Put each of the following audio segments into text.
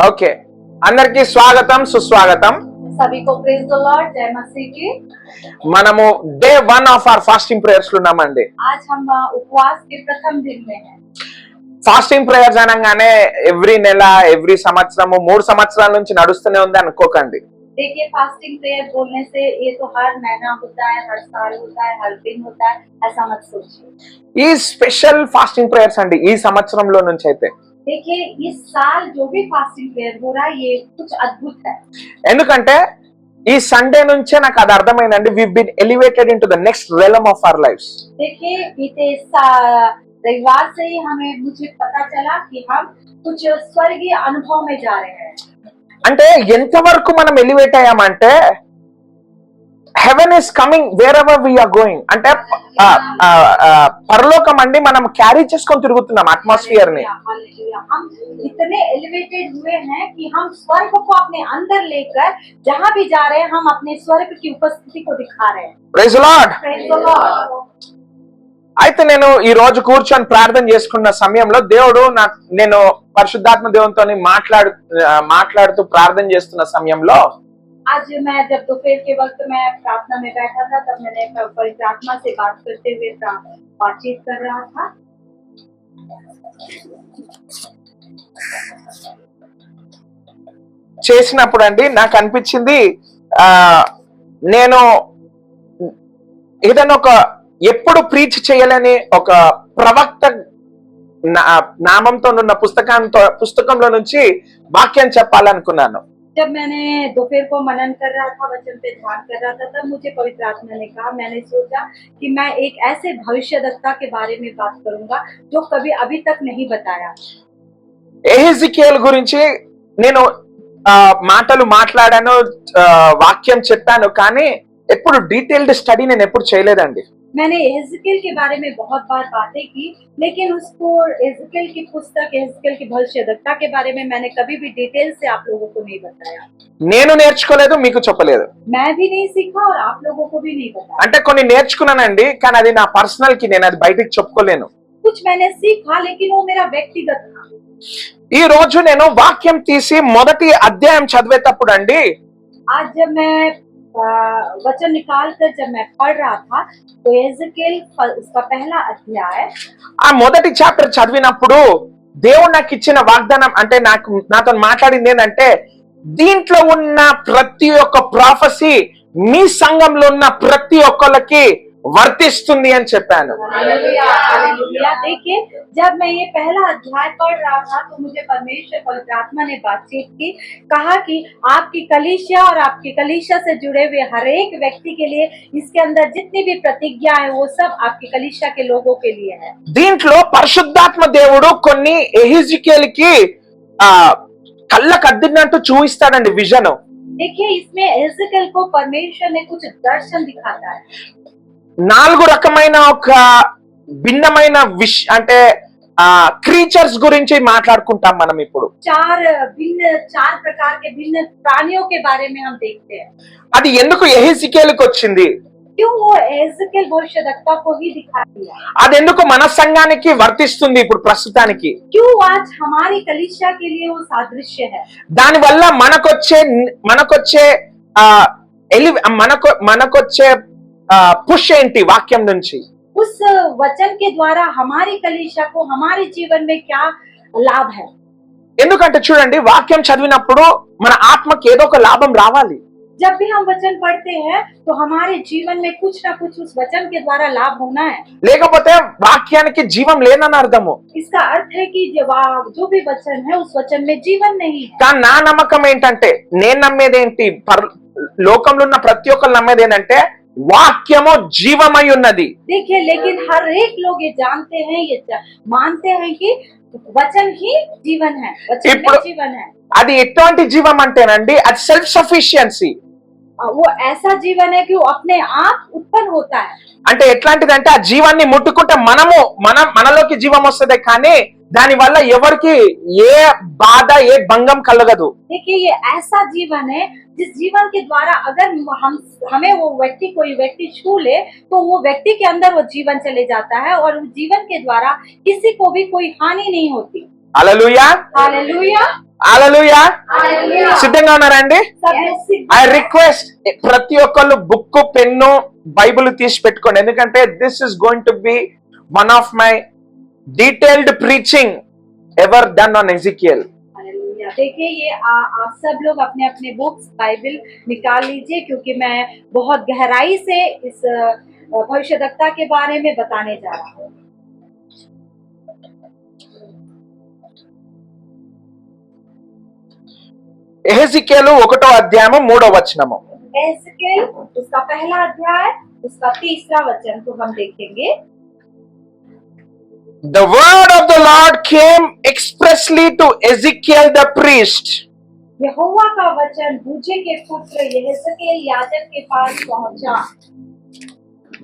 Okay, అందరికి స్వాగతం సుస్వాగతం. सभी को प्रेज द लॉर्ड, जय मसीह की। మనము day 1 of our fasting prayers లో ఉన్నామండి. आज हम उपवास के प्रथम दिन में हैं। ఫాస్టింగ్ ప్రేయర్స్ అనగానే ఎవ్రీ నెల ఎవ్రీ సంవత్సరము 3 సంవత్సరాల నుంచి నడుస్తూనే ఉంది అనుకోకండి. देखिए, फास्टिंग प्रेयर बोलने से ये तो हर महीना होता है, हर साल होता है, हर दिन होता है, ऐसा मत सोचिए। ఈ స్పెషల్ ఫాస్టింగ్ ప్రేయర్స్ అండి ఈ సంవత్సరంలో నుంచి అయితే. देखिए, इस साल जो भी फास्टिंग प्रेयर हो रहा है ये कुछ अद्भुत है। ఎందుకంటే ఈ సండే నుంచే నాకు అది అర్థమైందండి. We been elevated into the next realm of our lives. देखिए, बीते रविवार से ही मुझे पता चला कि हम कुछ स्वर्गीय अनुभव में जा रहे हैं। అంటే ఎంతవరకు మనం ఎలివేట్ అయ్యామంటే heaven is coming wherever we're going. అంటే పరలోకం అండి మనం క్యారీ చేసుకొని తిరుగుతున్నాం అట్మాస్ఫియర్ ని. हम इतने एलिवेटेड हुए हैं कि हम स्वर्ग को अपने अंदर लेकर जहाँ भी जा रहे हैं हम अपने स्वर्ग की उपस्थिति को दिखा रहे हैं। Praise the Lord. Praise the Lord। అయితే నేను ఈ రోజు కూర్చొని ప్రార్థన చేసుకున్న సమయంలో దేవుడు నేను పరిశుద్ధాత్మ దేవునితో మాట్లాడుతూ ప్రార్థన చేస్తున్న సమయంలో आज मैं जब दोपहर के वक्त मैं प्रार्थना में बैठा था तब मैंने पवित्र आत्मा से बात करते हुए बातचीत कर रहा था। చేసినప్పుడు అండి నాకు అనిపించింది నేను ఏదైనా ఒక ఎప్పుడు ప్రీచ్ చేయలేని ఒక ప్రవక్త నామంతో ఉన్న పుస్తకంలో నుంచి వాక్యం చెప్పాలనుకున్నాను. जब मैंने दोपहर को मनन कर रहा था, वचन पे ध्यान कर रहा था, तब मुझे पवित्र आत्मा ने कहा, मैंने सोचा कि मैं एक ऐसे भविष्यद्वक्ता के बारे में बात करूंगा जो कभी अभी तक नहीं बताया। ఎహెజ్కేలు గురించి నేను మాటలు మాట్లాడాను, వాక్యం చెప్పాను, కానీ ఎప్పుడు డీటెయిల్డ్ స్టడీ నేను ఎప్పుడు చేయలేదండి. मैंने एहजकेल के बारे में बहुत बार बातें की, लेकिन उसको एहजकेल की पुस्तक, एहजकेल की भविष्यद्वक्ता के बारे में मैंने कभी भी डिटेल से आप लोगों को नहीं बताया। నేను నేర్చుకోలేదు, మీకు చెప్పలేదు. मैं भी नहीं सीखा और आप लोगों को भी नहीं बताया। అంటే కొన్ని నేర్చుకున్నానండి, కానీ అది నా పర్సనల్ కి, నేను అది బయటికి చెప్పుకోలేను. कुछ मैंने सीखा लेकिन वो मेरा व्यक्तिगत था। ఈ రోజు నేను వాక్యం తీసి మొదటి అధ్యాయం చదివేటప్పుడు అండి आज जब मैं वचन निकाल कर जब मैं पढ़ रहा था तो एहजकेल उसका पहला अध्याय, ఆ మొదటి చాప్టర్ చదివినప్పుడు దేవుడు నాకు ఇచ్చిన వాగ్దానం అంటే నాతో మాట్లాడింది ఏంటంటే దీంట్లో ఉన్న ప్రతి ఒక్క ప్రాఫెసీ మీ సంఘంలో ఉన్న ప్రతి ఒక్కళ్ళకి వర్తిస్తుంది అని చెప్పాను. Hallelujah, hallelujah. देखिए, जब मैं ये पहला अध्याय पढ़ रहा था तो मुझे परमेश्वर पवित्र आत्मा ने बातचीत की, कहा कि आपकी कलीसिया और आपकी कलीसिया से जुड़े हुए हर एक व्यक्ति के लिए इसके अंदर जितनी भी प्रतिज्ञा है वो सब आपकी कलीसिया के लोगों के लिए है। దీంట్లో పరిశుద్ధాత్మ దేవుడు కొన్ని ఎహెజ్కేలుకి కళ్ళకు అద్దినట్టు చూపిస్తాడండి విజన్. देखिए, इसमें एहजकेल को परमेश्वर ने कुछ दर्शन दिखाता है। 4 రకమైన ఒక భిన్నమైన అంటే క్రీచర్స్ గురించి మాట్లాడుకుంటాం మనం ఇప్పుడు. चार प्रकार के भिन्न प्राणियों के बारे में हम देखते हैं। అది ఎందుకు ఎహెజ్కేలుకి వచ్చింది, क्यों वो एहजकेल भविष्यद्वक्ता को ही दिखा दिया, అది ఎందుకు మన సంఘానికి వర్తిస్తుంది ఇప్పుడు ప్రస్తుతానికి, क्यों आज हमारी कलीसिया के लिए वो सादृश्य है। దాని వల్ల మనకొచ్చే పుష్ ఏంటి వాక్యం నుంచి, उस वचन के द्वारा हमारी कलीसिया को हमारे जीवन में क्या लाभ है। ఎందుకంటే చూడండి వాక్యం చదివినప్పుడు మన ఆత్మకి ఏదో ఒక లాభం రావాలి. जब भी हम वचन पढ़ते हैं तो हमारे जीवन में कुछ ना कुछ उस वचन के द्वारा लाभ होना है, లేకపోతే వాక్యానికి జీవం లేనని అర్థము. इसका अर्थ है कि जो भी वचन है उस वचन में जीवन नहीं है। కానీ నా నమ్మకం ఏంటంటే, నేను నమ్మేది ఏంటి, లోకంలో ఉన్న ప్రతి ఒక్కరు నమ్మేది ఏంటంటే వాక్యము జీవమై ఉన్నది. देखिए, लेकिन हर एक लोग ये जानते हैं, ये मानते हैं कि वचन ही जीवन है, वचन में जीवन है। అది ఎటువంటి జీవం అంటేనండి, అది సెల్ఫ్ సఫిషియన్సీ. वो ऐसा जीवन है कि वो अपने आप उत्पन्न होता है। అంటే ఎట్లాంటిదంటే ఆ జీవాన్ని ముట్టుకుంటే మనలోకి జీవం వస్తుంది, కానీ దాని వల్ల ఎవరికి ఏ బాధ ఏ భంగం కలగదు. देखिए, ये ऐसा जीवन है जिस जीवन के द्वारा अगर हमें वो कोई व्यक्ति छू ले तो वो व्यक्ति के अंदर वो जीवन चले जाता है और उस जीवन के द्वारा किसी को भी कोई हानि नहीं होती। Hallelujah, hallelujah. హల్లెలూయా. हालेलुया। సిద్ధంగా ఉన్నారండి? सब लोग सिद्ध ఐ రిక్వెస్ట్ ప్రతి ఒక్కళ్ళు బుక్ పెన్ను బైబిల్ తీసి పెట్టుకోండి, ఎందుకంటే this is going to be one of my detailed preaching ever done on Ezekiel. Hallelujah. देखिए ये आप सब लोग अपने अपने बुक्स बाइबल निकाल लीजिए, क्योंकि मैं बहुत गहराई से इस भविष्यवक्ता के बारे में बताने जा रहा हूँ। ఎహెజికేలు 1వ అధ్యాయము 3వ వచనము. एहजकेल उसका पहला अध्याय उसका 3रा वचन को हम देखेंगे। The word of the Lord came expressly to Ezekiel the priest, यहोवा का वचन बूझे के पुत्र यहेजकेल याजक के पास पहुंचा,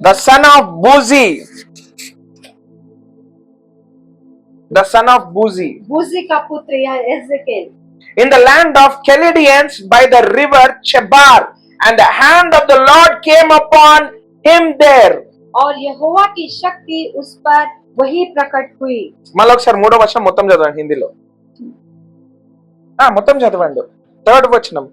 the son of Buzi, the son of Buzi, बूजी का पुत्र यहेजकेल, in the land of Chaldeans by the river Chebar, and the hand of the Lord came upon him there. और यहोवा की शक्ति उस पर वही प्रकट हुई। మళ్ళీ ఒకసారి 3వ వచనం మొత్తం చదవండి హిందీలో. మొత్తం చదవండి. 3rd వచనం.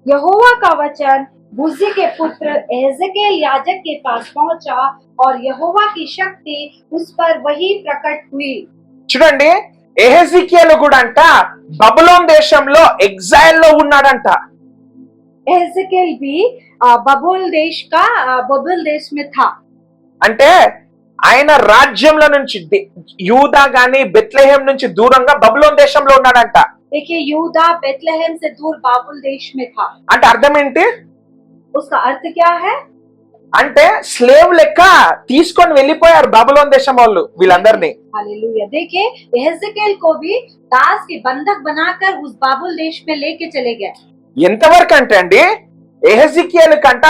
यहोवा का वचन बूजी के पुत्र एहजकेल याजक के पास पहुंचा और यहोवा की शक्ति उस पर वही प्रकट हुई। చూడండి, ఎహెజికేలు కూడా అంట బబులోన్ దేశంలో ఎగ్జైల్ లో ఉన్నాడంట. एहजकेल भी बबुल देश में था। అంటే ఆయన రాజ్యంలో నుంచి యూదా గాని బెత్లెహేం నుంచి దూరంగా బబులోన్ దేశంలో ఉన్నాడంట. देखिए यूदा बेतलहम से दूर बाबुल देश में था। అంటే అర్థం ఏంటి? उसका अर्थ क्या है? అంటే స్లేవ్ లెక్క తీసుకొని వెళ్ళిపోయారు బబులోన్ దేశం వాళ్ళు వీళ్ళందరినీ. हालेलुया। देखिए एहजकेल को भी दास के बंधक बनाकर उस बाबुल देश में लेके चले गए। ఎంతవరకు అంటే అండి, ఎహెజికేలు కంట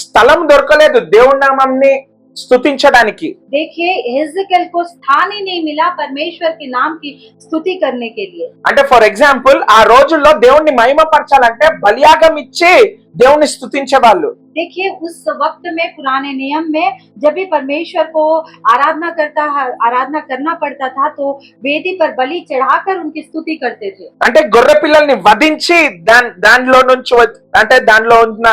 స్థలం దొరకలేదు దేవుడి నామంని స్తుతించడానికి. देखिए एहजकेल को स्थान ही नहीं मिला परमेश्वर के नाम की स्तुति करने के लिए। అంటే ఫర్ ఎగ్జాంపుల్ ఆ రోజుల్లో దేవుణ్ణి మహిమపరచాలంటే బలియాగం ఇచ్చి దేవుణ్ణి స్తుతించే వాళ్ళు. देखिए उस वक्त में पुराने नियम में जब भी परमेश्वर को आराधना करना पड़ता था तो वेदी पर बलि चढ़ाकर उनकी स्तुति करते थे। అంటే గొర్రె పిల్లల్ని వధించి దానిలో నుంచి అంటే దానిలో ఉన్న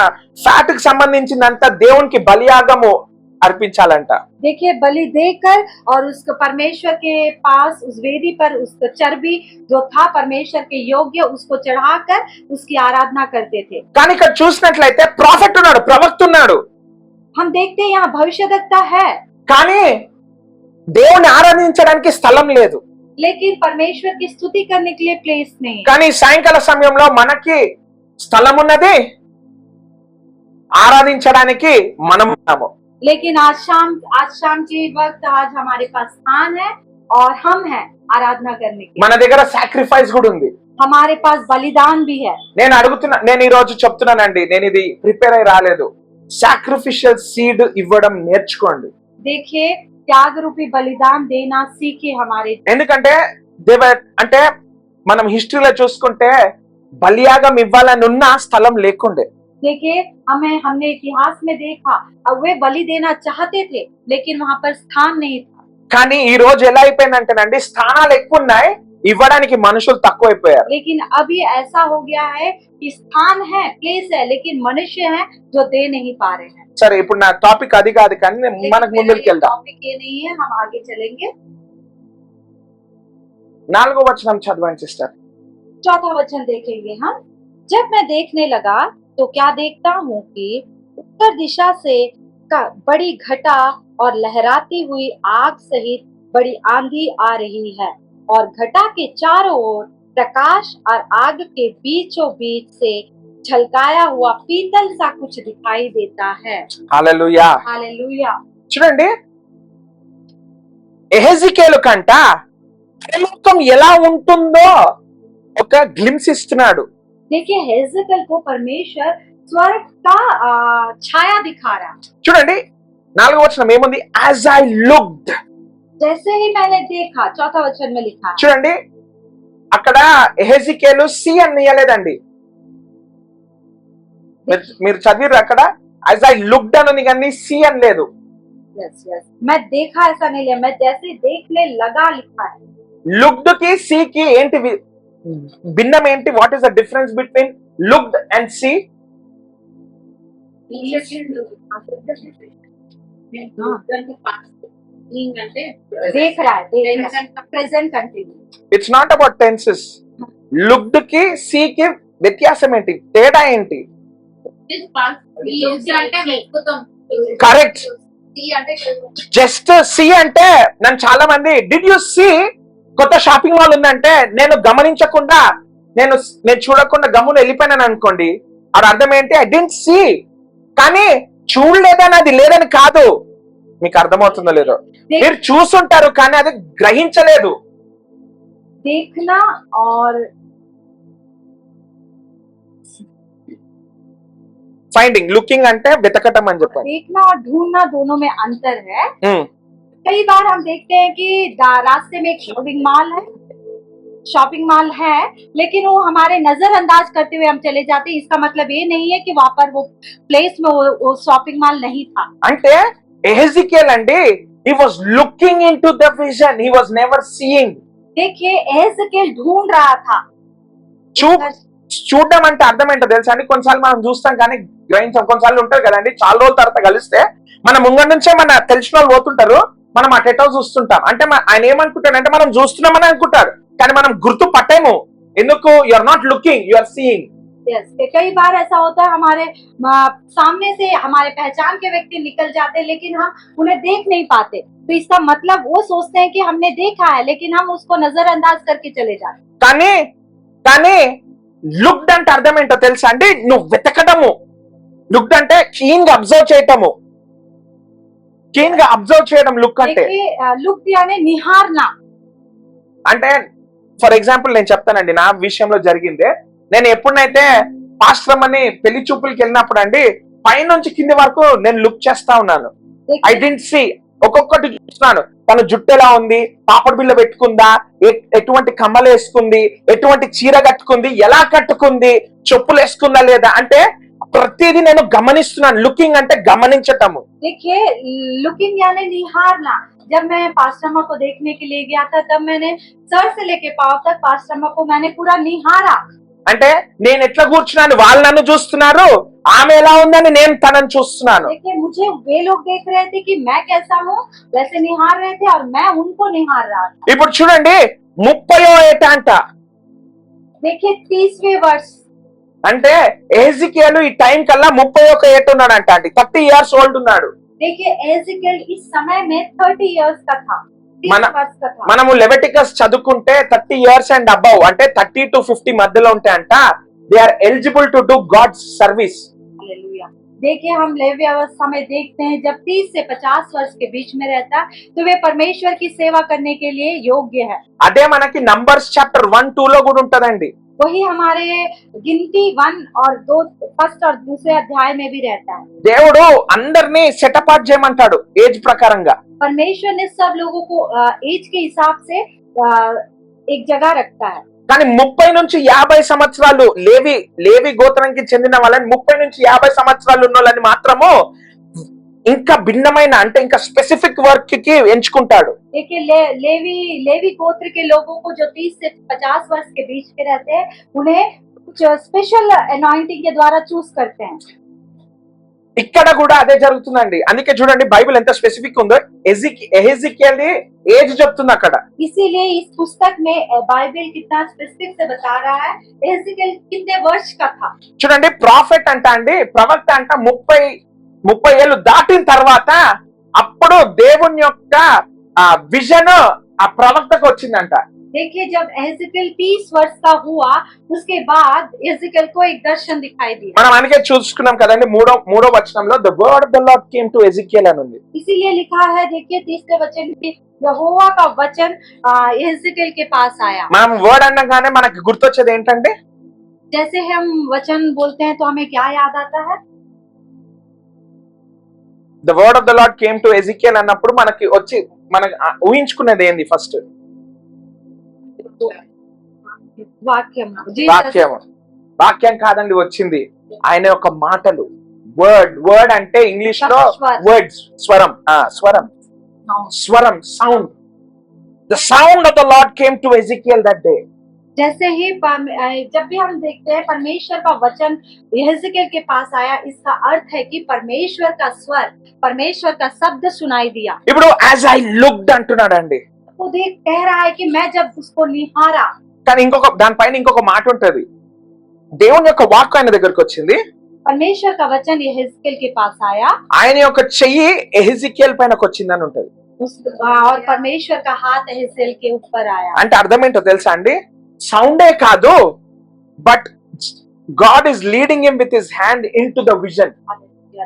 ఫ్యాట్ కి సంబంధించినంత దేవునికి బలియాగము अर्पिंचालंटा। देखिए बलि देकर और उसको परमेश्वर के पास उस वेदी पर उसको चर्बी जो था परमेश्वर के योग्य उसको चढ़ाकर उसकी आराधना करते थे। కానీ ఇక్కడ చూసినట్లయితే ప్రాఫెట్ ఉన్నాడు, ప్రవక్త ఉన్నాడు। हम देखते हैं यहाँ भविष्यवक्ता है, కానీ దేవుని ఆరాధించడానికి స్థలం లేదు। लेकिन परमेश्वर की स्तुति करने के लिए प्लेस नहीं। కానీ సాయంకాల సమయంలో మనకి స్థలం ఉన్నది, ఆరాధించడానికి మనం ఉన్నాము। लेकिन आज शाम के वक्त आज हमारे पास स्थान है और हम हैं आराधना करने के। మన దగ్గర సాక్రిఫైస్ కూడా ఉంది, हमारे पास बलिदान भी है। నేను ఈ రోజు చెప్తున్నానండి, నేను ఇది ప్రిపేర్ అయి రాలేదు। సాక్రిఫిషియల్ సీడ్ ఇవ్వడం నేర్చుకోండి। देखिए त्याग रूपी बलिदान देना सीखे हमारे। ఎందుకంటే అంటే మనం హిస్టరీలో చూసుకుంటే బలియాగం ఇవ్వాలని ఉన్న స్థలం లేకుండే। देखिए हमने इतिहास में देखा अब वे बलि देना चाहते थे लेकिन वहां पर स्थान नहीं था। కానీ ఈ రోజు ఎలా అయిపోయిందంటేనండి, స్థానాలు ఎక్కువ ఉన్నాయి, ఇవ్వడానికి మనుషులు తక్కువైపోయారు। लेकिन अभी ऐसा हो गया है कि स्थान है, प्लेस है, लेकिन मनुष्य हैं जो दे नहीं पा रहे हैं। సరే, ఇప్పుడు నా టాపిక్ అది కాదు, కానీ మనకు ముందుకు వెళ్దాం। टॉपिक ये नहीं है, हम आगे चलेंगे। 4వ వచనం చదవండి సిస్టర్। 4था वचन देखेंगे हम। जब मैं देखने लगा तो क्या देखता हूँ कि उत्तर दिशा से बड़ी घटा और लहराती हुई आग सहित बड़ी आंधी आ रही है और घटा के चारों ओर प्रकाश और आग के बीचों बीच से झलकाया हुआ पीतल सा कुछ दिखाई देता है। హల్లెలూయా, हालेलुया। చూడండి, ఎహెజికేలు కంట పరలోకం ఎలా ఉంటుందో ఒక గ్లిమ్స్ ఇస్తున్నాడు। देखिए हेजेकियेल को परमेश्वर स्वर्ग का छाया दिखा रहा। చూడండి 4వ వచనం ఏముంది? as I looked, जैसे ही मैंने देखा, 4था वचन में लिखा है। చూడండి అక్కడ ఎహెజికేలు సి అని ఇయ్యలేదండి, మీరు చదివారు అక్కడ as I looked అని ఉంది కానీ సి అని లేదు। यस मैं देखा ऐसा नहीं लिया, मैं जैसे देखने लगा लिखा है। లుక్డ్ కి సి కి ఏంటి భిన్నం ఏంటి? What is the difference between looked and see? देख रहा है present continue. It's not about tenses. Looked కి సీ కి వ్యత్యాసం ఏంటి? తేడా ఏంటి? కరెక్ట్. జస్ట్ సి అంటే నన్ను చాలా మంది డిడ్ యు సీ కొత్త షాపింగ్ మాల్ ఉందంటే నేను గమనించకుండా నేను చూడకుండా గమ్మున వెళ్ళిపోయినాను అనుకోండి, అది అర్థం ఏంటి? I didn't see. కానీ చూడలేదని అది లేదని కాదు. మీకు అర్థమవుతుందో లేదో? మీరు చూసుంటారు కానీ అది గ్రహించలేదు. देखना और ఫైండింగ్, లుకింగ్ అంటే వెతకటం అని చెప్పండి. देखना और ढूंढना दोनों में अंतर है. कई बार हम देखते हैं कि रास्ते में एक शॉपिंग मॉल है लेकिन वो हमारे नजरअंदाज करते हुए हम चले जाते हैं. इसका मतलब ये नहीं है कि वहां पर वो प्लेस में वो शॉपिंग मॉल नहीं था. అంటే ఎహెజికేల్ అండి, he was looking into the vision, he was never seeing. देखिए एहजकेल ढूंढ रहा था. చూడడం అంటే అర్థం ఏంటో తెలుసా అండి? కొన్నిసార్లు మనం చూస్తాం కానీ గ్రహించాం. కొన్నిసార్లు ఉంటారు కదండి, చాలా రోజుల తర్వాత కలిస్తే మన ముంగ నుంచే మన తెలిసిన వాళ్ళు పోతుంటారు, మనం అటెటో చూస్తుంటాం. అంటే ఆయన ఏమనుకుంటాడంటే మనం చూస్తున్నామని అనుకుంటారు, కానీ మనం గుర్తు పట్టేము. ఎందుకు? You are not looking, you are seeing. कई बार ऐसा होता है हमारे सामने से हमारे पहचान के व्यक्ति निकल जाते हैं लेकिन हम उन्हें देख नहीं पाते. तो इसका मतलब वो सोचते हैं कि हमने देखा है लेकिन हम उसको नजरअंदाज करके चले जाते. కానీ లుక్డ్ అంటే అర్థం ఏంటో తెలుసా అండి? నువ్వు వెతకడము. లుక్డ్ అంటే క్లీన్ గా అబ్జర్వ్ చేయటము. క్లీన్ గా అబ్జర్వ్ చేయడం లుక్ అంటే. లుక్ यानी నిహార్నా. అంటే ఫర్ ఎగ్జాంపుల్ నేను చెప్తానండి, నా విషయంలో జరిగిందే. నేను ఎప్పుడైతే పాస్టర్ అని పెళ్లి చూపులకి వెళ్ళినప్పుడు అండి, పైనుంచి కింది వరకు నేను లుక్ చేస్తా ఉన్నాను. I didn't see. ఒక్కొక్కటి చూస్తున్నాను. తన జుట్టు ఎలా ఉంది, పాపడు బిళ్ళ పెట్టుకుందా, ఎటువంటి కమ్మలు వేసుకుంది, ఎటువంటి చీర కట్టుకుంది, ఎలా కట్టుకుంది, చెప్పులు వేసుకుందా లేదా, అంటే ప్రతిదీ నేను గమనిస్తున్నాను. లుకింగ్ అంటే గమనించటము. देखिए लुकिंग यानी निहारना. जब मैं पास्टरमा को देखने के लिए गया था तब मैंने सर से लेके पांव तक पास्टरमा को मैंने पूरा निहारा. అంటే నేను ఎట్లా కూర్చున్నాను, వాళ్ళు నన్ను చూస్తున్నారు, ఆమె ఎలా ఉందని నేను తనని చూస్తున్నాను. देखिए मुझे वे लोग देख रहे थे कि मैं कैसा हूँ वैसे निहार रहे थे और मैं उनको निहार रहा था. ఇప్పుడు చూడండి 30వ ఏట అంట. देखिए 30वें वर्ष. అంటే ఎహెజికేలు ఈ టైం కల్లా 31 ఏట ఉన్నాడంట అండి. 30 years old ఉన్నాడు. देखिए एहजकेल इस समय में 30 years का था. మనము లెవిటికస్ చదువుకుంటే 30 years and above అంటే 30 to 50 మధ్యలో ఉంటే అంట they are eligible to do God's service. Hallelujah. देखिए हम लेवी अवस्था में देखते हैं जब 30 से 50 वर्ष के बीच में रहता तो वे परमेश्वर की सेवा करने के लिए योग्य है. అదే మనకి నంబర్స్ చాప్టర్ 1-2 లో కూడా ఉంటదండి. वही हमारे गिनती 1 और 2 फर्स्ट और दूसरे अध्याय में भी रहता है. దేవుడు అందరినీ సెటపాట్ చేయమంటాడు ఏజ్ ప్రకారంగా. परमेश्वर ने सब लोगों को एज के हिसाब से एक जगह रखता है. కానీ 30 నుంచి 50 సంవత్సరాలు లేవి గోత్రానికి చెందిన వాళ్ళని 30 నుంచి 50 సంవత్సరాలు ఉన్న వాళ్ళని మాత్రము ఇంకా భిన్నమైన అంటే ఇంకా స్పెసిఫిక్ వర్క్ కి ఎంచుకుంటాడు. देखिए लेवी गोत्र के लोगों को जो 30 से 50 वर्ष के बीच के रहते हैं उन्हें कुछ स्पेशल अनॉइंटिंग के द्वारा चूज करते हैं. ఇక్కడ కూడా అదే జరుగుతుందండి. అందుకే చూడండి బైబిల్ ఎంత స్పెసిఫిక్ ఉందో. ఎహెజికేల్ ఏజ్ చెప్తుంది అక్కడ. इसीलिए इस पुस्तक में बाइबल कितना स्पेसिफिक से बता रहा है एहजकेल कितने वर्ष का था. చూడండి ప్రాఫెట్ అంట అండి, ప్రవక్త అంట 30 ఏళ్ళు దాటిన తర్వాత అప్పుడు దేవుని యొక్క విజన్ ఆ ప్రవక్తకు వచ్చిందంట. देखिए जब एहजकेल 30 वर्ष का हुआ उसके बाद एहजकेल को एक दर्शन दिखाई दिया. మనం అందుకే చూసుకున్నాం కదండి మూడో వచనంలో the word of the lord came to Ezekiel అని ఉంది. इसीलिए लिखा है देखिए 30वें वचन में यहोवा का वचन एहजकेल के पास आया. మనం వర్డ్ అనగానే మనకి గుర్తొచ్చేది ఏంటంటే, जैसे हम वचन बोलते हैं तो हमें क्या याद आता है? The word of the lord came to Ezekiel అన్నప్పుడు మనకి వచ్చి మనకి ఊహించుకునేది ఏంది? ఫస్ట్ వాక్యం కాదండి వచ్చింది, ఆయన యొక్క మాటలు. వర్డ్ అంటే ఇంగ్లీష్ లో వర్డ్స్, స్వరం, sound. The sound of the lord came to Ezekiel that day. जैसे ही जब भी हम देखते हैं परमेश्वर का वचन यहेजकेल के पास आया, इसका अर्थ है कि परमेश्वर का स्वर, परमेश्वर का शब्द सुनाई दिया। ఇప్పుడు యాజ్ ఐ లుక్డ్ అంటున్నాడండి. वो देख कह रहा है कि मैं जब उसको निहारा, కానీ దానిపైన ఇంకొక మాట ఉంటది. దేవుని యొక్క వాక్కు ఆయన దగ్గరికి వచ్చింది. परमेश्वर का वचन यहेजकेल के पास आया, ఆయన యొక్క చెయ్యి ఎహెజికేల్ పైనకి వచ్చిందని ఉంటది. और परमेश्वर का हाथ यहेजकेल के ऊपर आया। అంటే అర్థం ఏంటో తెలుసా అండి? సౌండే కాదు, but God is leading him with his hand into the vision.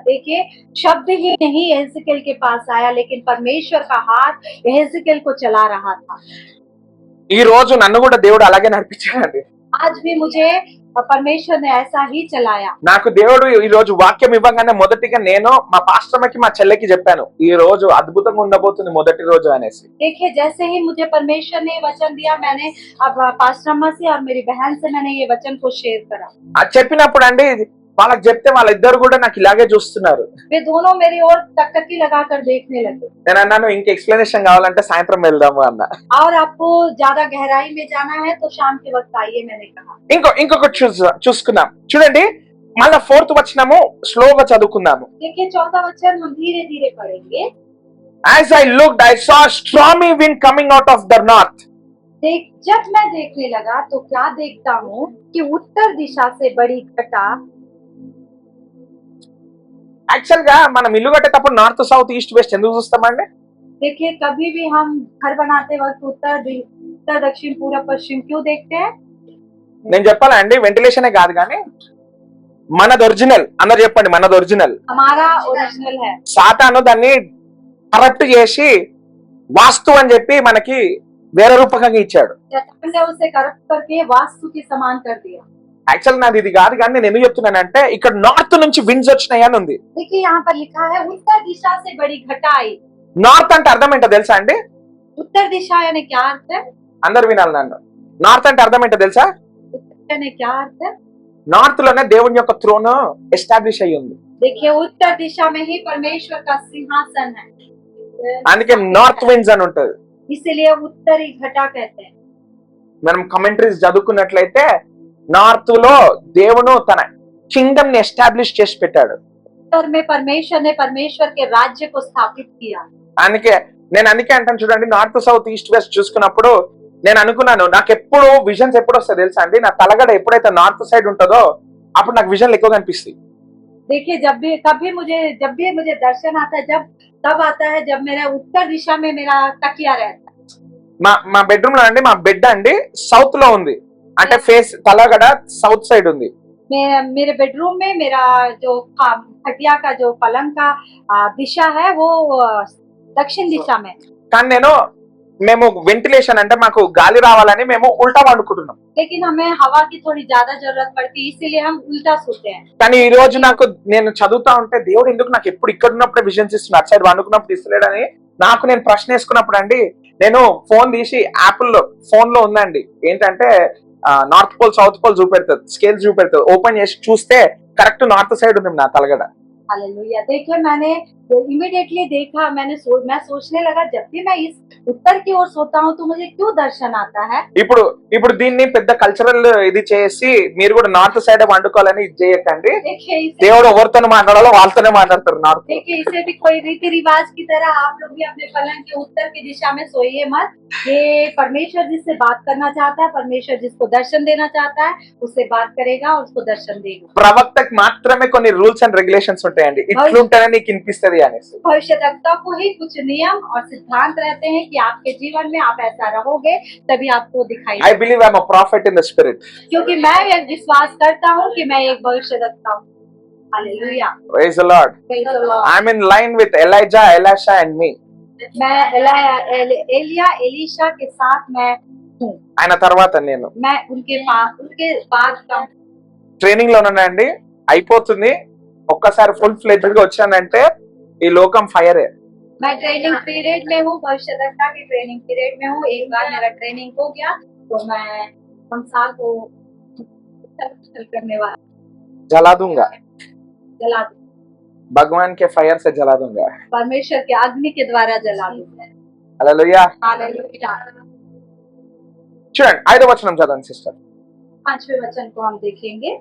देखिए, शब्द ही नहीं यहेजकेल के पास आया, लेकिन परमेश्वर का हाथ यहेजकेल को चला रहा था। ఈ రోజు నన్ను కూడా దేవుడు అలాగే నడిపించాడండి. आज भी मुझे परमेश्वर ने ऐसा ही चलाया। నాకు దేవుడు ఈ రోజు వాక్యం ఇవ్వగానే మొదటిగా నేను మా పాస్టర్కి మా చెల్లెకి చెప్పాను, ఈ రోజు అద్భుతంగా ఉండబోతుంది మొదటి రోజు అనేసి. देखिए, जैसे ही मुझे परमेश्वर ने वचन दिया, मैंने अब पास्टर अम्मा से और मेरी बहन से मैंने ये वचन को शेयर करा। అది చెప్పినప్పుడు అండి వాళ్ళకి చెప్తే వాళ్ళిద్దరు కూడా నాకు ఇలాగే చూస్తున్నారు. वे दोनों मेरी ओर टकटकी लगाकर देखने लगे। నేను అన్నాను, ఇంక ఎక్స్ప్లెనేషన్ కావాలంటే సాయంత్రం వెళ్దాము అన్న. और आपको ज्यादा गहराई में जाना है तो शाम के वक्त आइए, मैंने कहा। ఇంకొకటి చూసుకుందాం. చూడండి, మళ్ళా 4th వచనము స్లోగా చదువుకుందాము. देखिए, 14वां वचन हम धीरे धीरे पढ़ेंगे। As I looked, I saw a stormy wind coming out of the north. जब मैं देखने लगा तो क्या देखता हूँ कि उत्तर दिशा से बड़ी घटा। యాక్చువల్ గా మనం ఇల్లు కట్టేటప్పుడు నార్త్, సౌత్, ఈస్ట్, వెస్ట్ ఎందుకు చూస్తామండి? देखिए, कभी भी हम घर बनाते वक्त उत्तर दक्षिण पूर्व पश्चिम क्यों देखते हैं? నేను చెప్పాలా అండి, వెంటిలేషనే కాదు కానీ మనది ఒరిజినల్. అందరు చెప్పండి, మనది ఒరిజినల్. हमारा ओरिजिनल है। సాతాను దాన్ని కరప్ట్ చేసి వాస్తు అని చెప్పి మనకి వేరే రూపకంగా ఇచ్చాడు. शैतान ने उसे करप्ट करके वास्तु के समान कर दिया। యాక్చువల్ నాది ఇది కాదు కానీ నేను ఎందుకు చెప్తున్నానంటే ఇక్కడ నార్త్ నుంచి విండ్స్ వచ్చినాయి అని ఉంది. देखिए, यहाँ पर लिखा है उत्तर दिशा से बड़ी घटा आई। నార్త్ అంటే అర్థం ఏంటో తెలుసా అండి? उत्तर दिशा यानी क्या अर्थ है? అందరు వినాలి నన్ను. నార్త్ అంటే అర్థం ఏంటో తెలుసా? उत्तर यानी क्या अर्थ है? నార్త్ లోనే దేవుని యొక్క థ్రోన్ ఎస్టాబ్లిష్ అయ్యి ఉంది. देखिए, उत्तर दिशा में ही परमेश्वर का सिंहासन है, అందుకే నార్త్ విండ్స్ అని ఉంటది. इसीलिए उत्तरी घटा कहते हैं। మనం కమెంటరీస్ చదువుకున్నట్లయితే నార్త్ లో దేవుడు తన కింగ్డమ్ ని ఎస్టాబ్లిష్ చేసి పెట్టాడు. उत्तर में परमेश्वर ने परमेश्वर के राज्य को स्थापित किया। అందుకే అంటాను చూడండి, నార్త్, సౌత్, ఈస్ట్, వెస్ట్ చూసుకున్నప్పుడు నేను అనుకున్నాను, నాకు ఎప్పుడు విజన్స్ ఎప్పుడు వస్తాయి తెలుసా అండి? నా తలగడ ఎప్పుడైతే నార్త్ సైడ్ ఉంటుందో అప్పుడు నాకు విజన్ ఎక్కువగా అనిపిస్తుంది. देखिए, जब भी मुझे दर्शन आता है, तब आता है जब मेरा उत्तर दिशा में मेरा तकिया रहता है। మా బెడ్రూమ్ లో అండి, మా బెడ్ అండి సౌత్ లో ఉంది, అంటే ఫేస్ తలగడ సౌత్ సైడ్ ఉంది. मेरे बेडरूम में मेरा जो खटिया का जो पलंग का दिशा है वो दक्षिण दिशा में। కానీ మేము వెంటిలేషన్ అంటే మాకు గాలి రావాలని మేము ఉల్టా వండుకుంటున్నాం. लेकिन हमें हवा की थोड़ी ज्यादा जरूरत पड़ती है, इसीलिए हम उल्टा सोते हैं। కానీ ఈ రోజు నేను చదువుతా ఉంటే దేవుడు ఎందుకు నాకు ఎప్పుడు ఇక్కడ ఉన్నప్పుడే విజన్స్ ఇస్తున్నాడు, అటు సైడ్ వండుకున్నప్పుడు ఇస్తలేడని నేను ప్రశ్న వేసుకున్నప్పుడు అండి, నేను ఫోన్ తీసి యాపిల్ ఫోన్ లో ఉందండి, ఏంటంటే నార్త్ పోల్ సౌత్ పోల్ చూపెడుతుంది, స్కేల్స్ చూపెడుతుంది. ఓపెన్ చేసి చూస్తే కరెక్ట్ నార్త్ సైడ్ ఉంది నా తలగడ. हालेलुया। देखिए, मैंने इमीडिएटली देखा, मैं सोचने लगा, जब भी मैं इस उत्तर की ओर सोता हूँ तो मुझे क्यों दर्शन आता है। ఇప్పుడు దీన్ని పెద్ద కల్చరల్ ఇది చేసి మీరు కూడా నార్త్ సైడ్ వండుకోవాలని ఇది చేయకండి. देखिए, దేవుడు ఎవరితో మాట్లాడాలో వాళ్ళతోనే మాట్లాడతారు నార్త్. देखिए, इसे भी कोई रीति रिवाज की तरह आप लोग भी अपने पलंग के उत्तर की दिशा में सोइए मत। ये परमेश्वर जिससे बात करना चाहता है, परमेश्वर जिसको दर्शन देना चाहता है, उससे बात करेगा और उसको दर्शन देगा। ప్రవక్తకి మాత్రమే కొన్ని రూల్స్ అండ్ రెగ్యులేషన్స్ ఉంటాయండి, ఇట్లుంటేనే నీకు వినిపిస్తుంది అనేసి. भविष्यवक्ता को ही कुछ नियम और सिद्धांत रहते हैं कि आपके जीवन में आप ऐसा रहोगे तभी आपको दिखाई I believe I'm a prophet in the spirit. क्योंकि मैं ये विश्वास करता हूँ कि मैं एक भविष्यवक्ता हूँ। Hallelujah. Praise the Lord. Praise the Lord। I'm in line with Elijah, Elisha and me. मैं एलिया एलीशा के साथ मैं हूँ। ఆయన తర్వాత నేను मैं उनके बाद का ట్రైనింగ్ లో ఉన్నానండి, అయిపోతుంది. ఒక్కసారి ఫుల్ ఫ్లెడ్జ్డ్ గా వచ్చానంటే ఈ లోకం ఫైరే. मैं ट्रेनिंग पीरियड में हूँ, भविष्यवक्ता की ट्रेनिंग पीरियड में हूँ। एक बार मेरा ट्रेनिंग हो गया तो मैं संसार को करने वाला जला दूंगा, जला दूंगा, भगवान के फायर से जला दूंगा. परमेश्वर के अग्नि के द्वारा जला दूंगा। हालेलुया. हालेलुया। చూడండి 5వ వచనం చదవండి సిస్టర్. 5वें वचन को हम देखेंगे।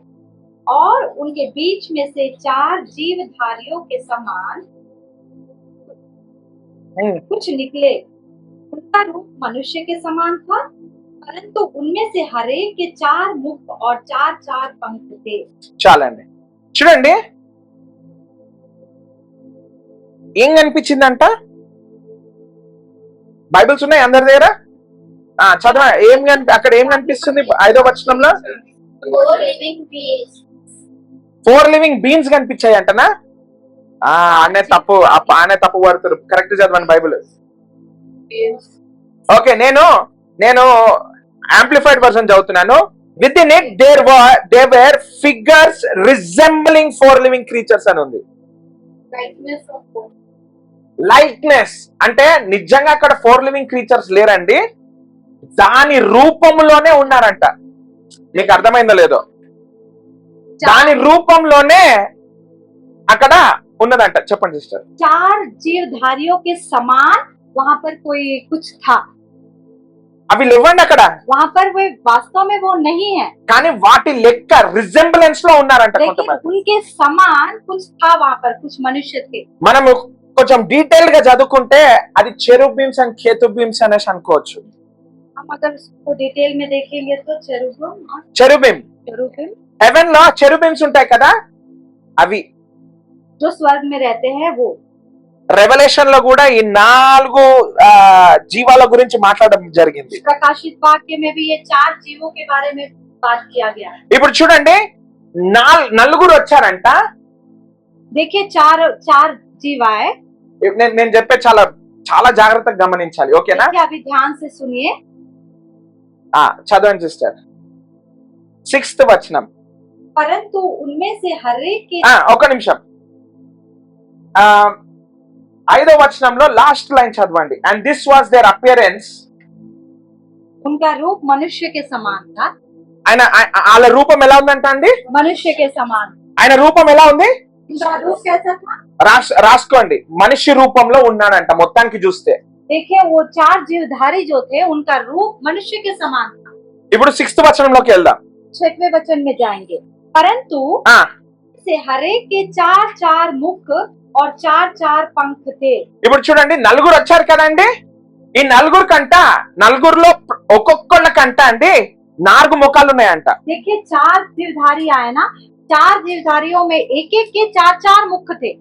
और उनके बीच में से 4 जीवधारियों के समान कुछ निकले। उनका रूप मनुष्य के समान था, परंतु उनमें से हरेक के 4 मुख और 4 पंख थे। చాలండి. చూడండి ఏం కనిపించిందంట? బైబిల్స్ ఉన్నాయి అందరి దగ్గర? చదవ. అక్కడ ఏం కనిపిస్తుంది 5వ వచనంలో? 4 లివింగ్ బీన్స్ కనిపించాయి అంటనా? అనే తప్పు పడుతున్నారు. కరెక్ట్ చదవండి బైబిల్. ఓకే, నేను యాంప్లిఫైడ్ వర్షన్ చదువుతున్నాను. Within it there were figures resembling 4 living creatures అని ఉంది. లైక్నెస్ అంటే నిజంగా అక్కడ 4 లివింగ్ క్రీచర్స్ లేరండి, దాని రూపంలోనే ఉన్నారంట. మీకు అర్థమైందో లేదో? దాని రూపంలోనే అక్కడ ఉన్నదంట. చెప్పండి సిస్టర్. 4 जीवधारियों के समान वहाँ पर कोई कुछ था। అవి లేవండి అక్కడ. वहाँ पर वो वास्तव में वो नहीं है, కానీ వాటి లెక్క రిజెంబ్లెన్స్ లో ఉన్నారంట लेकिन కొంతమంది. उनके समान कुछ था वहाँ पर, कुछ मनुष्य थे। మనం కొంచెం డీటెయిల్ గా చదువుకుంటే అది చెరుబీమ్స్ అండ్ కేతుబీమ్స్ అనేసి అనుకోవచ్చు. हम अगर उसको डिटेल में देखेंगे तो చెరుబీమ్ హెవెన్ లో చెరుబీమ్స్ ఉంటాయి కదా, అవి जो स्वर्ग में रहते हैं वो। రెవల్యూషన్ లో కూడా ఈ 4 జీవాల గురించి మాట్లాడడం జరిగింది. प्रकाशित वाक्य में भी ये 4 जीवों के बारे में बात किया गया है। ఇప్పుడు చూడండి 4 వచ్చారంట. देखिए 4 जीव आए। నేను చెప్పే చాలా జాగ్రత్తగా గమనించాలి, ఓకేనా? अभी ध्यान से सुनिए। చదవండి సిస్టర్. 6th వచనం. परंतु उनमें से हरेक के ఒక నిమిషం. 5వ వచనంలో లాస్ట్ లైన్ చదవండి. And this was their appearance. उनका रूप मनुष्य के समान था। వాళ్ళ రూపం ఎలా ఉందంట అండి? मनुष्य के समान। ఆయన రూపం ఎలా ఉంది? उनका रूप कैसा था? రాసుకోండి. మనిషి రూపంలో ఉన్నాడంట మొత్తానికి చూస్తే. देखिए वो 4 जीवधारी जो थे उनका रूप मनुष्य के समान था। ఇప్పుడు 6th वचనంలోకి వెళ్దాం. 6वें वचन में जाएंगे। परंतु से हरेक के 4 मुख और 4 पंख थे। ఇప్పుడు చూడండి 4 వచ్చారు కదండి. ఈ 4 కంట 4లో ఒక్కొక్కళ్ళకంట అండి 4 ముఖాలు ఉన్నాయంట. देखिए 4 जीवधारी आए ना, 4 जीवधारियों में एक के 4 मुख थे।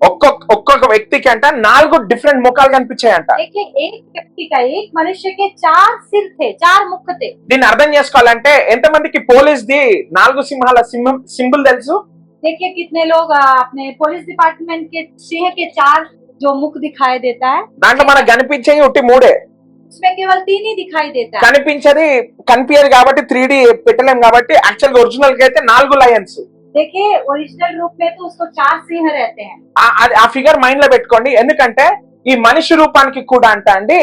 ఒక్కొక్క వ్యక్తికి అంట 4 డిఫరెంట్ ముఖాలు కనిపించాయంట. देखिए एक व्यक्ति का, एक मनुष्य के 4 सिर थे, 4 मुख थे। దీన్ని అర్థం చేసుకోవాలంటే ఎంతమందికి పోలీస్ ది 4 సింహాల సింబల్ తెలుసు? देखिए कितने लोग अपने पुलिस डिपार्टमेंट के सिंह के 4 जो मुख दिखाई देता है, దాంట్లో మనకు కనిపించేవి ఉట్టి 3. उसमें केवल 3 ही दिखाई देता है। కనిపించదు కాబట్టి 3D పెట్టలేం కాబట్టి యాక్చువల్ గా ఒరిజినల్ గా అయితే 4 లయన్స్. देखिए ओरिजिनल रूप में तो उसको 4 सिंह रहते हैं। ఆ ఫిగర్ మైండ్ లో పెట్టుకోండి, ఎందుకంటే ఈ మనిషి రూపానికి కూడా అంట అండి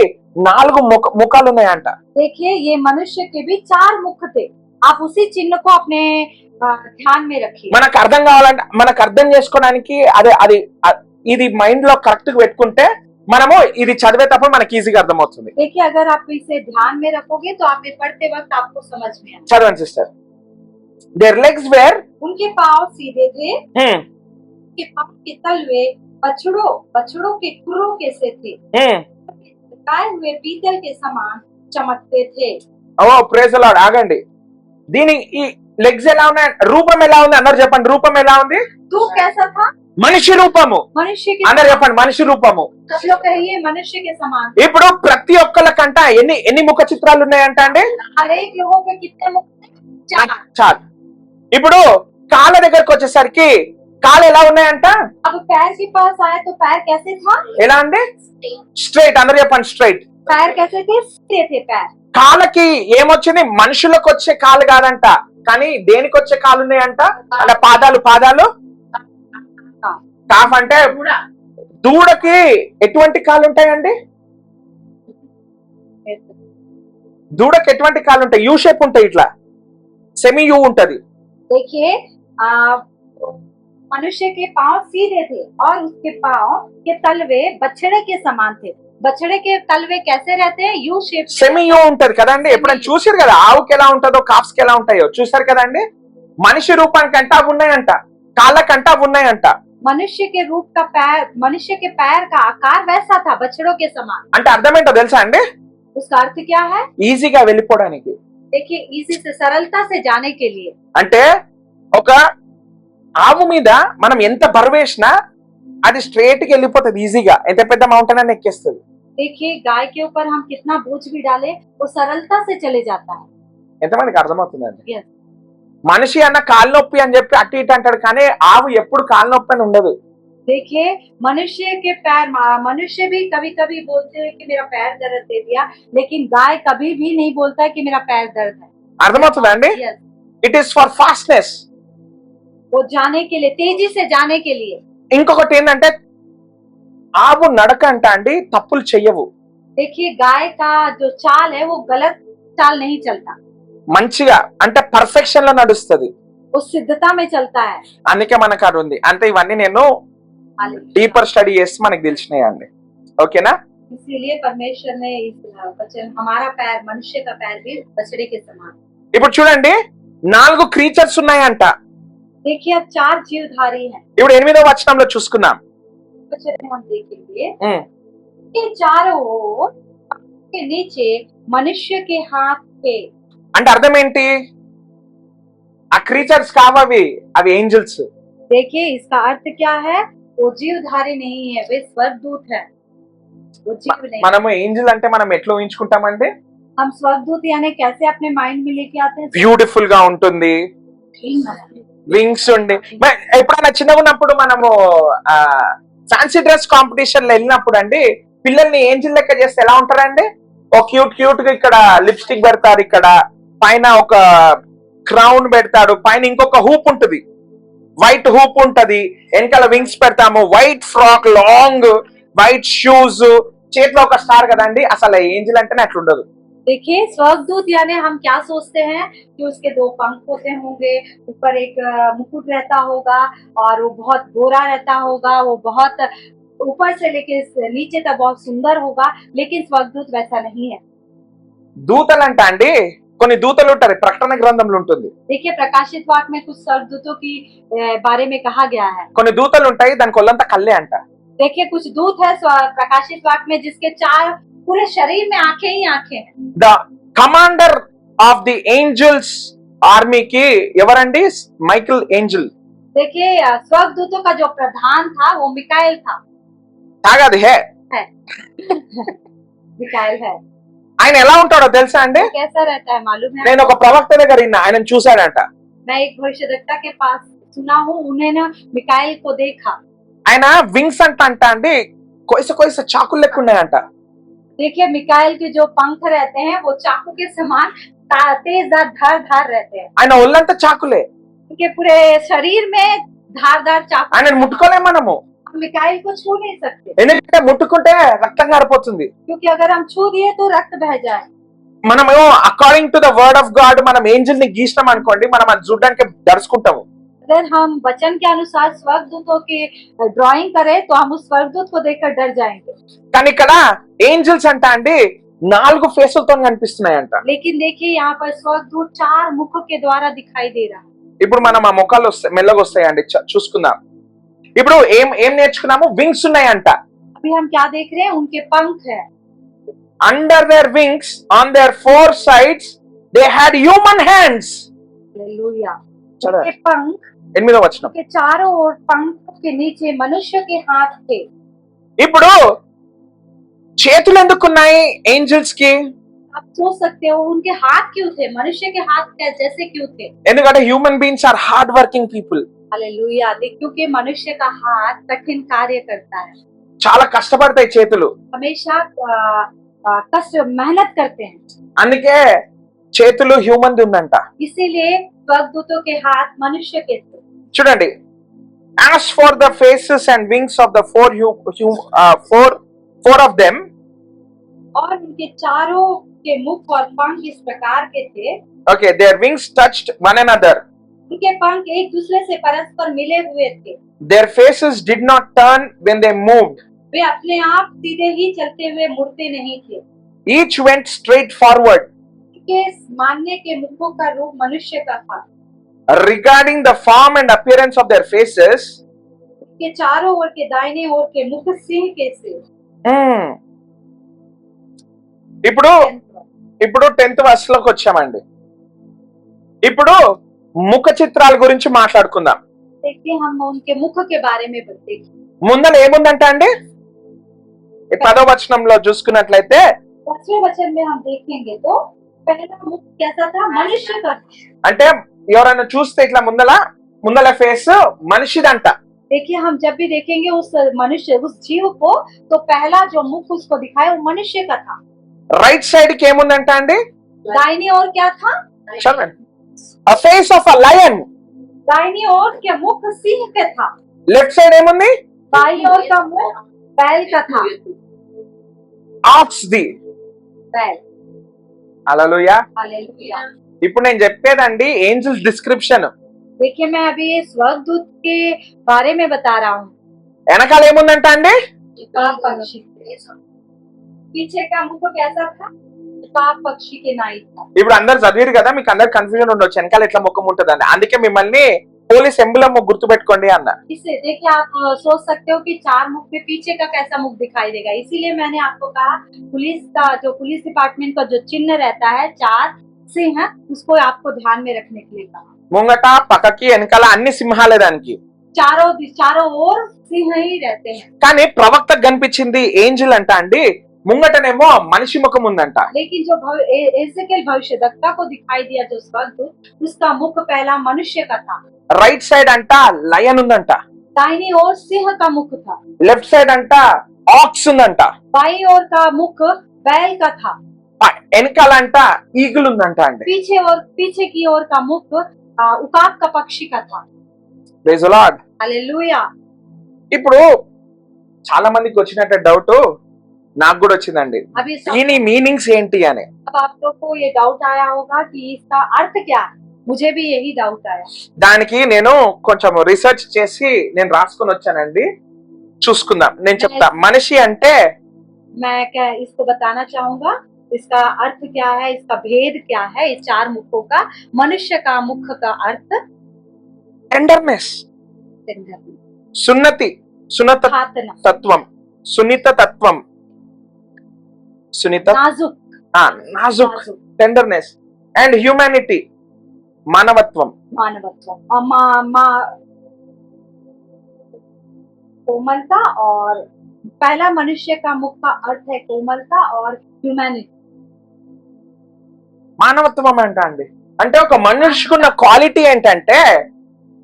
4 ముఖాలు ఉన్నాయంట. देखिए ये मनुष्य के भी 4 मुख थे। आप उसी चिन्ह को अपने ध्यान में रखिए। మనకు అర్థం కావాలంటే, మనకు అర్థం చేసుకోవడానికి ఇది మైండ్ లో కరెక్ట్ గా పెట్టుకుంటే మనము ఇది చదివేటప్పుడు మనకి ఈజీగా అర్థమవుతుంది. देखिए अगर आप इसे ध्यान में रखोगे तो आप पढ़ते वक्त आपको समझ में आएगा। చదవండి సిస్టర్. Their legs were उनके पांव सीधे थे, उनके पांव के तलवे बछड़ों के खुरों के से थे, लगाए हुए पीतल के समान चमकते थे। ఓ ప్రైజ్ ది లార్డ్. ఆగండి. దీని ఈ లెగ్స్ ఎలా ఉన్నాయి, రూపం ఎలా ఉంది అందరు చెప్పండి. రూపం ఎలా ఉంది? रूप कैसा था? మనిషి రూపము. मनुष्य के అందరు చెప్పండి మనిషి రూపము. सब लोग कहिए मनुष्य के समान। ఇప్పుడు ప్రతి ఒక్కళ్ళకంట ఎన్ని ముఖ చిత్రాలు ఉన్నాయంట అండి? हर एक लोगों के कितने मुख? 4। చాలు. ఇప్పుడు కాళ్ళ దగ్గరకు వచ్చేసరికి కాళ్ళు ఎలా ఉన్నాయంట? अब पैर के पास आए तो पैर कैसे था? ఎలా అండి? స్ట్రైట్. అందరు చెప్పండి స్ట్రైట్. पैर कैसे थे? सीधे थे पैर। కాళ్ళకి ఏమొచ్చింది? మనుషులకు వచ్చే కాళ్ళు కాదంట, కానీ దేనికి వచ్చే కాళ్ళు ఉన్నాయంట? అలా పాదాలు కాఫ్ అంటే దూడకి ఎటువంటి కాళ్ళు ఉంటాయండి? దూడకి ఎటువంటి కాళ్ళు ఉంటాయి? యూ షేప్ ఉంటాయి, ఇట్లా సెమీ యూ ఉంటది. देखिए मनुष्य के पांव सीधे थे और उसके पांव के तलवे बछड़े के समान थे। बछड़े के तलवे कैसे रहते हैं? U shape. సెమియో ఉంటది కదండి, ఎప్పుడైనా చూసారు కదా ఆవుకి ఎలా ఉంటుందో కాఫ్స్ కి ఎలా ఉంటాయో చూసారు కదండి. మనిషి రూపానికంట అవి ఉన్నాయంట, కాళ్ళకంట అవి ఉన్నాయంట. मनुष्य के रूप का पैर, मनुष्य के पैर का आकार वैसा था बछड़ों के समान। అంటే అర్థం ఏంటో తెలుసా అండి? उसका अर्थ क्या है? ఈజీగా వెళ్ళిపోవడానికి. देखिए, इजी से, सरलता से जाने के लिए। అంటే ఒక ఆవు మీద మనం ఎంత బరువేసినా అది స్ట్రేట్ కి వెళ్ళిపోతుంది ఈజీగా, ఎంత పెద్ద మౌంటైన్ అని ఎక్కేస్తుంది. देखिए, गाय के ऊपर हम कितना बोझ भी डाले वो सरलता से चले जाता है। ఎంతమందికి అర్థమవుతుందండి? Yes. మనిషి అన్న కాలు నొప్పి అని చెప్పి అటు ఇటు అంటాడు, కానీ ఆవు ఎప్పుడు కాలు నొప్పి అని ఉండదు. देखिए, मनुष्य के पैर, मनुष्य भी कभी कभी बोलते हैं कि मेरा पैर दर्द दे दिया, लेकिन गाय कभी भी नहीं बोलता है कि मेरा पैर दर्द है। అర్థమవుతుందా అండి? Yes. It is for fastness. वो जाने के लिए, तेजी से जाने के लिए। ఇంకొకటి ఏంటంటే ఆవు నడక అంట అండి తప్పులు చెయ్యవు. देखिए, गाय का जो चाल है वो गलत चाल नहीं चलता, మంచిగా అంటే పర్ఫెక్షన్ లో నడుస్తుంది. वो सिद्धता में चलता है। అందుకే మనకు అది ఉంది. అంటే ఇవన్నీ నేను డీపర్ స్టడీ చేసి మనకు తెలిసినాయండి. ఓకేనా? इसीलिए परमेश्वर ने इस वचन, हमारा पैर, मनुष्य का पैर भी बछड़े के समान। ఇప్పుడు చూడండి 4 క్రీచర్స్ ఉన్నాయంట. देखिए, अब 4 जीवधारी हैं। ఇప్పుడు 8వ వచనంలో చూసుకుందాం. वचन में हम देखेंगे ఉమ్, ये चारों ओर के नीचे मनुष्य के हाथ पे। అంటే అర్థం ఏంటి? ఆ క్రీచర్స్ కావవి, అవి ఏంజల్స్. देखिए, इसका अर्थ क्या है? वो जीवधारी नहीं है, वे स्वर्गदूत है, वो जीव नहीं। మనము ఏంజల్ అంటే మనం ఎట్లా ఊహించుకుంటామండి? हम स्वर्गदूत यानी कैसे अपने माइंड में लेके आते हैं? బ్యూటిఫుల్ గా ఉంటుంది, వింగ్స్ ఉండి. ఎప్పుడైనా చిన్నగా ఉన్నప్పుడు మనము ఫ్యాన్సీ డ్రెస్ కాంపిటీషన్ లో వెళ్ళినప్పుడు అండి పిల్లల్ని ఏంజిల్ లెక్క చేస్తే ఎలా ఉంటారండి? ఒక క్యూట్ క్యూట్ గా ఇక్కడ లిప్స్టిక్ పెడతారు, ఇక్కడ పైన ఒక క్రౌన్ పెడతాడు, పైన ఇంకొక హూప్ ఉంటది, వైట్ హూప్ ఉంటది, వెనకాల వింగ్స్ పెడతాము, white frock, long white shoes, చేతిలో ఒక స్టార్ కదండి. అసలు ఏంజిల్ అంటేనే అట్లుండదు. देखिए, स्वर्गदूत यानी हम क्या सोचते हैं कि उसके 2 पंख होते होंगे, ऊपर एक मुकुट रहता होगा और वो बहुत गोरा रहता होगा, वो बहुत ऊपर से लेके नीचे तक बहुत सुंदर होगा, लेकिन स्वर्गदूत वैसा नहीं है। దూతలంట అండి కొన్ని దూతలు ఉంటారు, ప్రకటన గ్రంథంలో ఉంటుంది. देखिए, प्रकाशित वाक्य में कुछ स्वर्गदूतों की बारे में कहा गया है। కొన్ని దూతలు ఉంటాయి దానికి ఒళ్ళంతా కళ్ళే అంట. देखिए, कुछ दूत है प्रकाशित वाक्य में जिसके 4 पूरे शरीर में आंखें ही आंखें हैं। The commander of the angels ఆర్మీకి ఎవరండి? Michael Angel. देखिए, स्वर्गदूतों का जो प्रधान था वो मिकाएल था। తాగది హే. है मिकाएल है। ఆయన ఎలా ఉంటాడో తెలుసా అండి? कैसा रहता है मालूम है? నేను ఒక ప్రవక్త దగ్గర విన్నా, ఆయనను చూశాడంట. मैं एक भविष्यद्वक्ता के पास सुना हूँ, उन्होंने मिकाएल को देखा। ఆయన వింగ్స్ అంట అండి కొయ్స కొయ్స చాకులు లెక్క ఉన్నాయంట. देखिए, मिकाएल के जो पंख रहते हैं वो चाकू के समान तेजदार धार रहते हैं। ఆయన ఒళ్ళంతా చాకులే. उनके पूरे शरीर में धारदार चाकू। ఆయనను ముట్టుకోలేం మనము, हम मिकाएल को छू नहीं सकते, ఎందుకంటే ముట్టుకుంటే రక్తం గారిపోతుంది. क्योंकि अगर हम छू दिए तो रक्त बह जाए। మనము according to the word of God మనం ఏంజల్ ని గీసినాం అనుకోండి, మనం అది చూడడానికి దడుచుకుంటాము. अगर हम वचन के अनुसार स्वर्गदूतों की ड्राइंग करें तो हम उस स्वर्गदूत को देखकर डर जाएंगे। కానీ ఇక్కడ ఏంజల్స్ అంట అండి 4 ఫేసులతో కనిపిస్తున్నాయంట. लेकिन देखिए, यहाँ पर स्वर्गदूत 4 मुख के द्वारा दिखाई दे रहा है। ఇప్పుడు మనం ఆ ముఖాలు వస్తాయి, మెల్లగా వస్తాయండి, చూసుకుందాం. ఇప్పుడు ఏం ఏం నేర్చుకున్నాము? వింగ్స్ ఉన్నాయంట. अभी हम क्या देख रहे हैं? उनके पंख है। Under their wings on their 4 sides they had human hands. Hallelujah. चलो। उनके पंख, 8వ వచనం. के चारों ओर पंखों के नीचे मनुष्य के हाथ थे। ఇప్పుడు చేతులు ఎందుకున్నాయి ఏంజల్స్ కి? आप सोच सकते हो उनके हाथ क्यों थे? मनुष्य के हाथ जैसे क्यों थे? ఎందుకంటే human beings are hard working people. Hallelujah. क्योंकि मनुष्य का हाथ कठिन कार्य करता है, చాలా కష్టపడతాయి చేతులు, हमेशा कष्ट मेहनत करते हैं। అందుకే చేతులు హ్యూమన్ ది ఉందంట. इसीलिए स्वर्गदूतों के हाथ मनुष्य के थे। చూడండి, as for the faces and wings of the four of them, और उनके चारों के मुख और पंख इस प्रकार के थे। okay, their wings touched one another, उनके पंख एक दूसरे से परस्पर मिले हुए थे। their faces did not turn when they moved. वे अपने आप सीधे ही चलते हुए मुड़ते नहीं थे। Each went straight forward. के मानने के मुखों का रूप मनुष्य का था। Regarding the form and appearance of their faces, के चारों ओर के दाहिने ओर के मुख सिंह के से। ఇప్పుడు 10th verse లోకి వచ్చామండి. ఇప్పుడు ముఖ చిత్రాల గురించి మాట్లాడుకుందాం. देखिए हम उनके मुख के बारे में बताते। ముందర ఏముందంట అండి? 10వ వచనంలో చూసుకున్నట్లయితే 10वें वचन में हम देखेंगे तो पहला मुख कैसा था? मनुष्य का। అంటే ఎవరైనా చూస్తే ఇట్లా ముందల ఫేస్ మనిషిదంట. देखिए हम जब भी देखेंगे उस मनुष्य उस जीव को तो पहला जो मुख उसको दिखाया वो मनुष्य का था। రైట్ సైడ్ కి ఏముందంట అండి? दाहिनी ओर क्या था? చదవండి. A face of a lion. दाहिनी ओर के मुख सिंह का था। లెఫ్ట్ సైడ్ ఏముంది? बाईं ओर का मुख बैल का था। Aux the. बैल। హల్లెలూయా. हालेलुया। ఇప్పుడు నేను చెప్పేదండి ఏంజల్స్ డిస్క్రిప్షన్. देखिए मैं अभी ये स्वर्गदूत के बारे में बता रहा हूँ। వెనకాల ఏముందంట అండి? पाप पक्षी। पीछे का मुख कैसा था? पाप पक्षी के नाई था। ఇప్పుడు అందరు చదివారు కదా, మీకు అందరు కన్ఫ్యూజన్ ఉండొచ్చు వెనకాల ఎట్లా ముఖం ఉంటుందని. అందుకే మిమ్మల్ని పోలీస్ ఎంబులం గుర్తు పెట్టుకోండి అన్న. इससे देखिए आप सोच सकते हो कि चार मुख में पीछे का कैसा मुख दिखाई देगा, इसीलिए मैंने आपको कहा पुलिस का जो पुलिस डिपार्टमेंट का जो चिन्ह रहता है चार सिंह उसको आपको ध्यान में रखने के लिए कहा। ముంగట పక్కకి వెనకాల అన్ని సింహాలే దానికి. चारों ओर सिंह ही रहते हैं। కానీ ప్రవక్తకు కనిపించింది ఏంజల్ అంట అండి, ముంగటనేమో మనిషి ముఖం ఉందంట. लेकिन जो एजेकिएल भविष्यद्वक्ता को दिखाई दिया जो स्वर्गदूत उसका मुख पहला मनुष्य का था। రైట్ సైడ్ అంట లయన్ ఉందంట, दाहिनी ओर सिंह का मुख था। లెఫ్ట్ సైడ్ అంట ఆక్స్ ఉందంట, बाईं ओर का मुख बैल का था। వెనకాల అంట ఈగుల్ ఉందంట అండి. पीछे की ओर का मुख उकाब का पक्षी का था। Praise the Lord. हालेलुया। ఇప్పుడు చాలా మందికి వచ్చినట్టు డౌట్ నాకు కూడా వచ్చిందండి, अभी దీని మీనింగ్స్ ఏంటి అని. अब आप लोग को ये डाउट आया होगा कि इसका अर्थ क्या है। मुझे भी यही डाउट आया। దానికి నేను కొంచెం రీసెర్చ్ చేసి నేను రాసుకొని వచ్చానండి, చూసుకుందాం. నేను చెప్తా. మనిషి అంటే मैं क्या इसको बताना चाहूंगा इसका अर्थ क्या है, इसका भेद क्या है। इस चार मुखों का मनुष्य का मुख का अर्थ టెండర్నెస్, సున్నతి, సున్నత खातना, తత్వం, సున్నిత తత్వం, సున్నిత नाजुक, నాజుక్, టెండర్నెస్ అండ్ హ్యూమానిటీ, మానవత్వం. मानवत्व और कोमलता। और पहला मनुष्य का मुख का अर्थ है कोमलता और ह्यूमैनिटी। మానవత్వం అండి అంటే ఒక మనిషికున్న క్వాలిటీ ఏంటంటే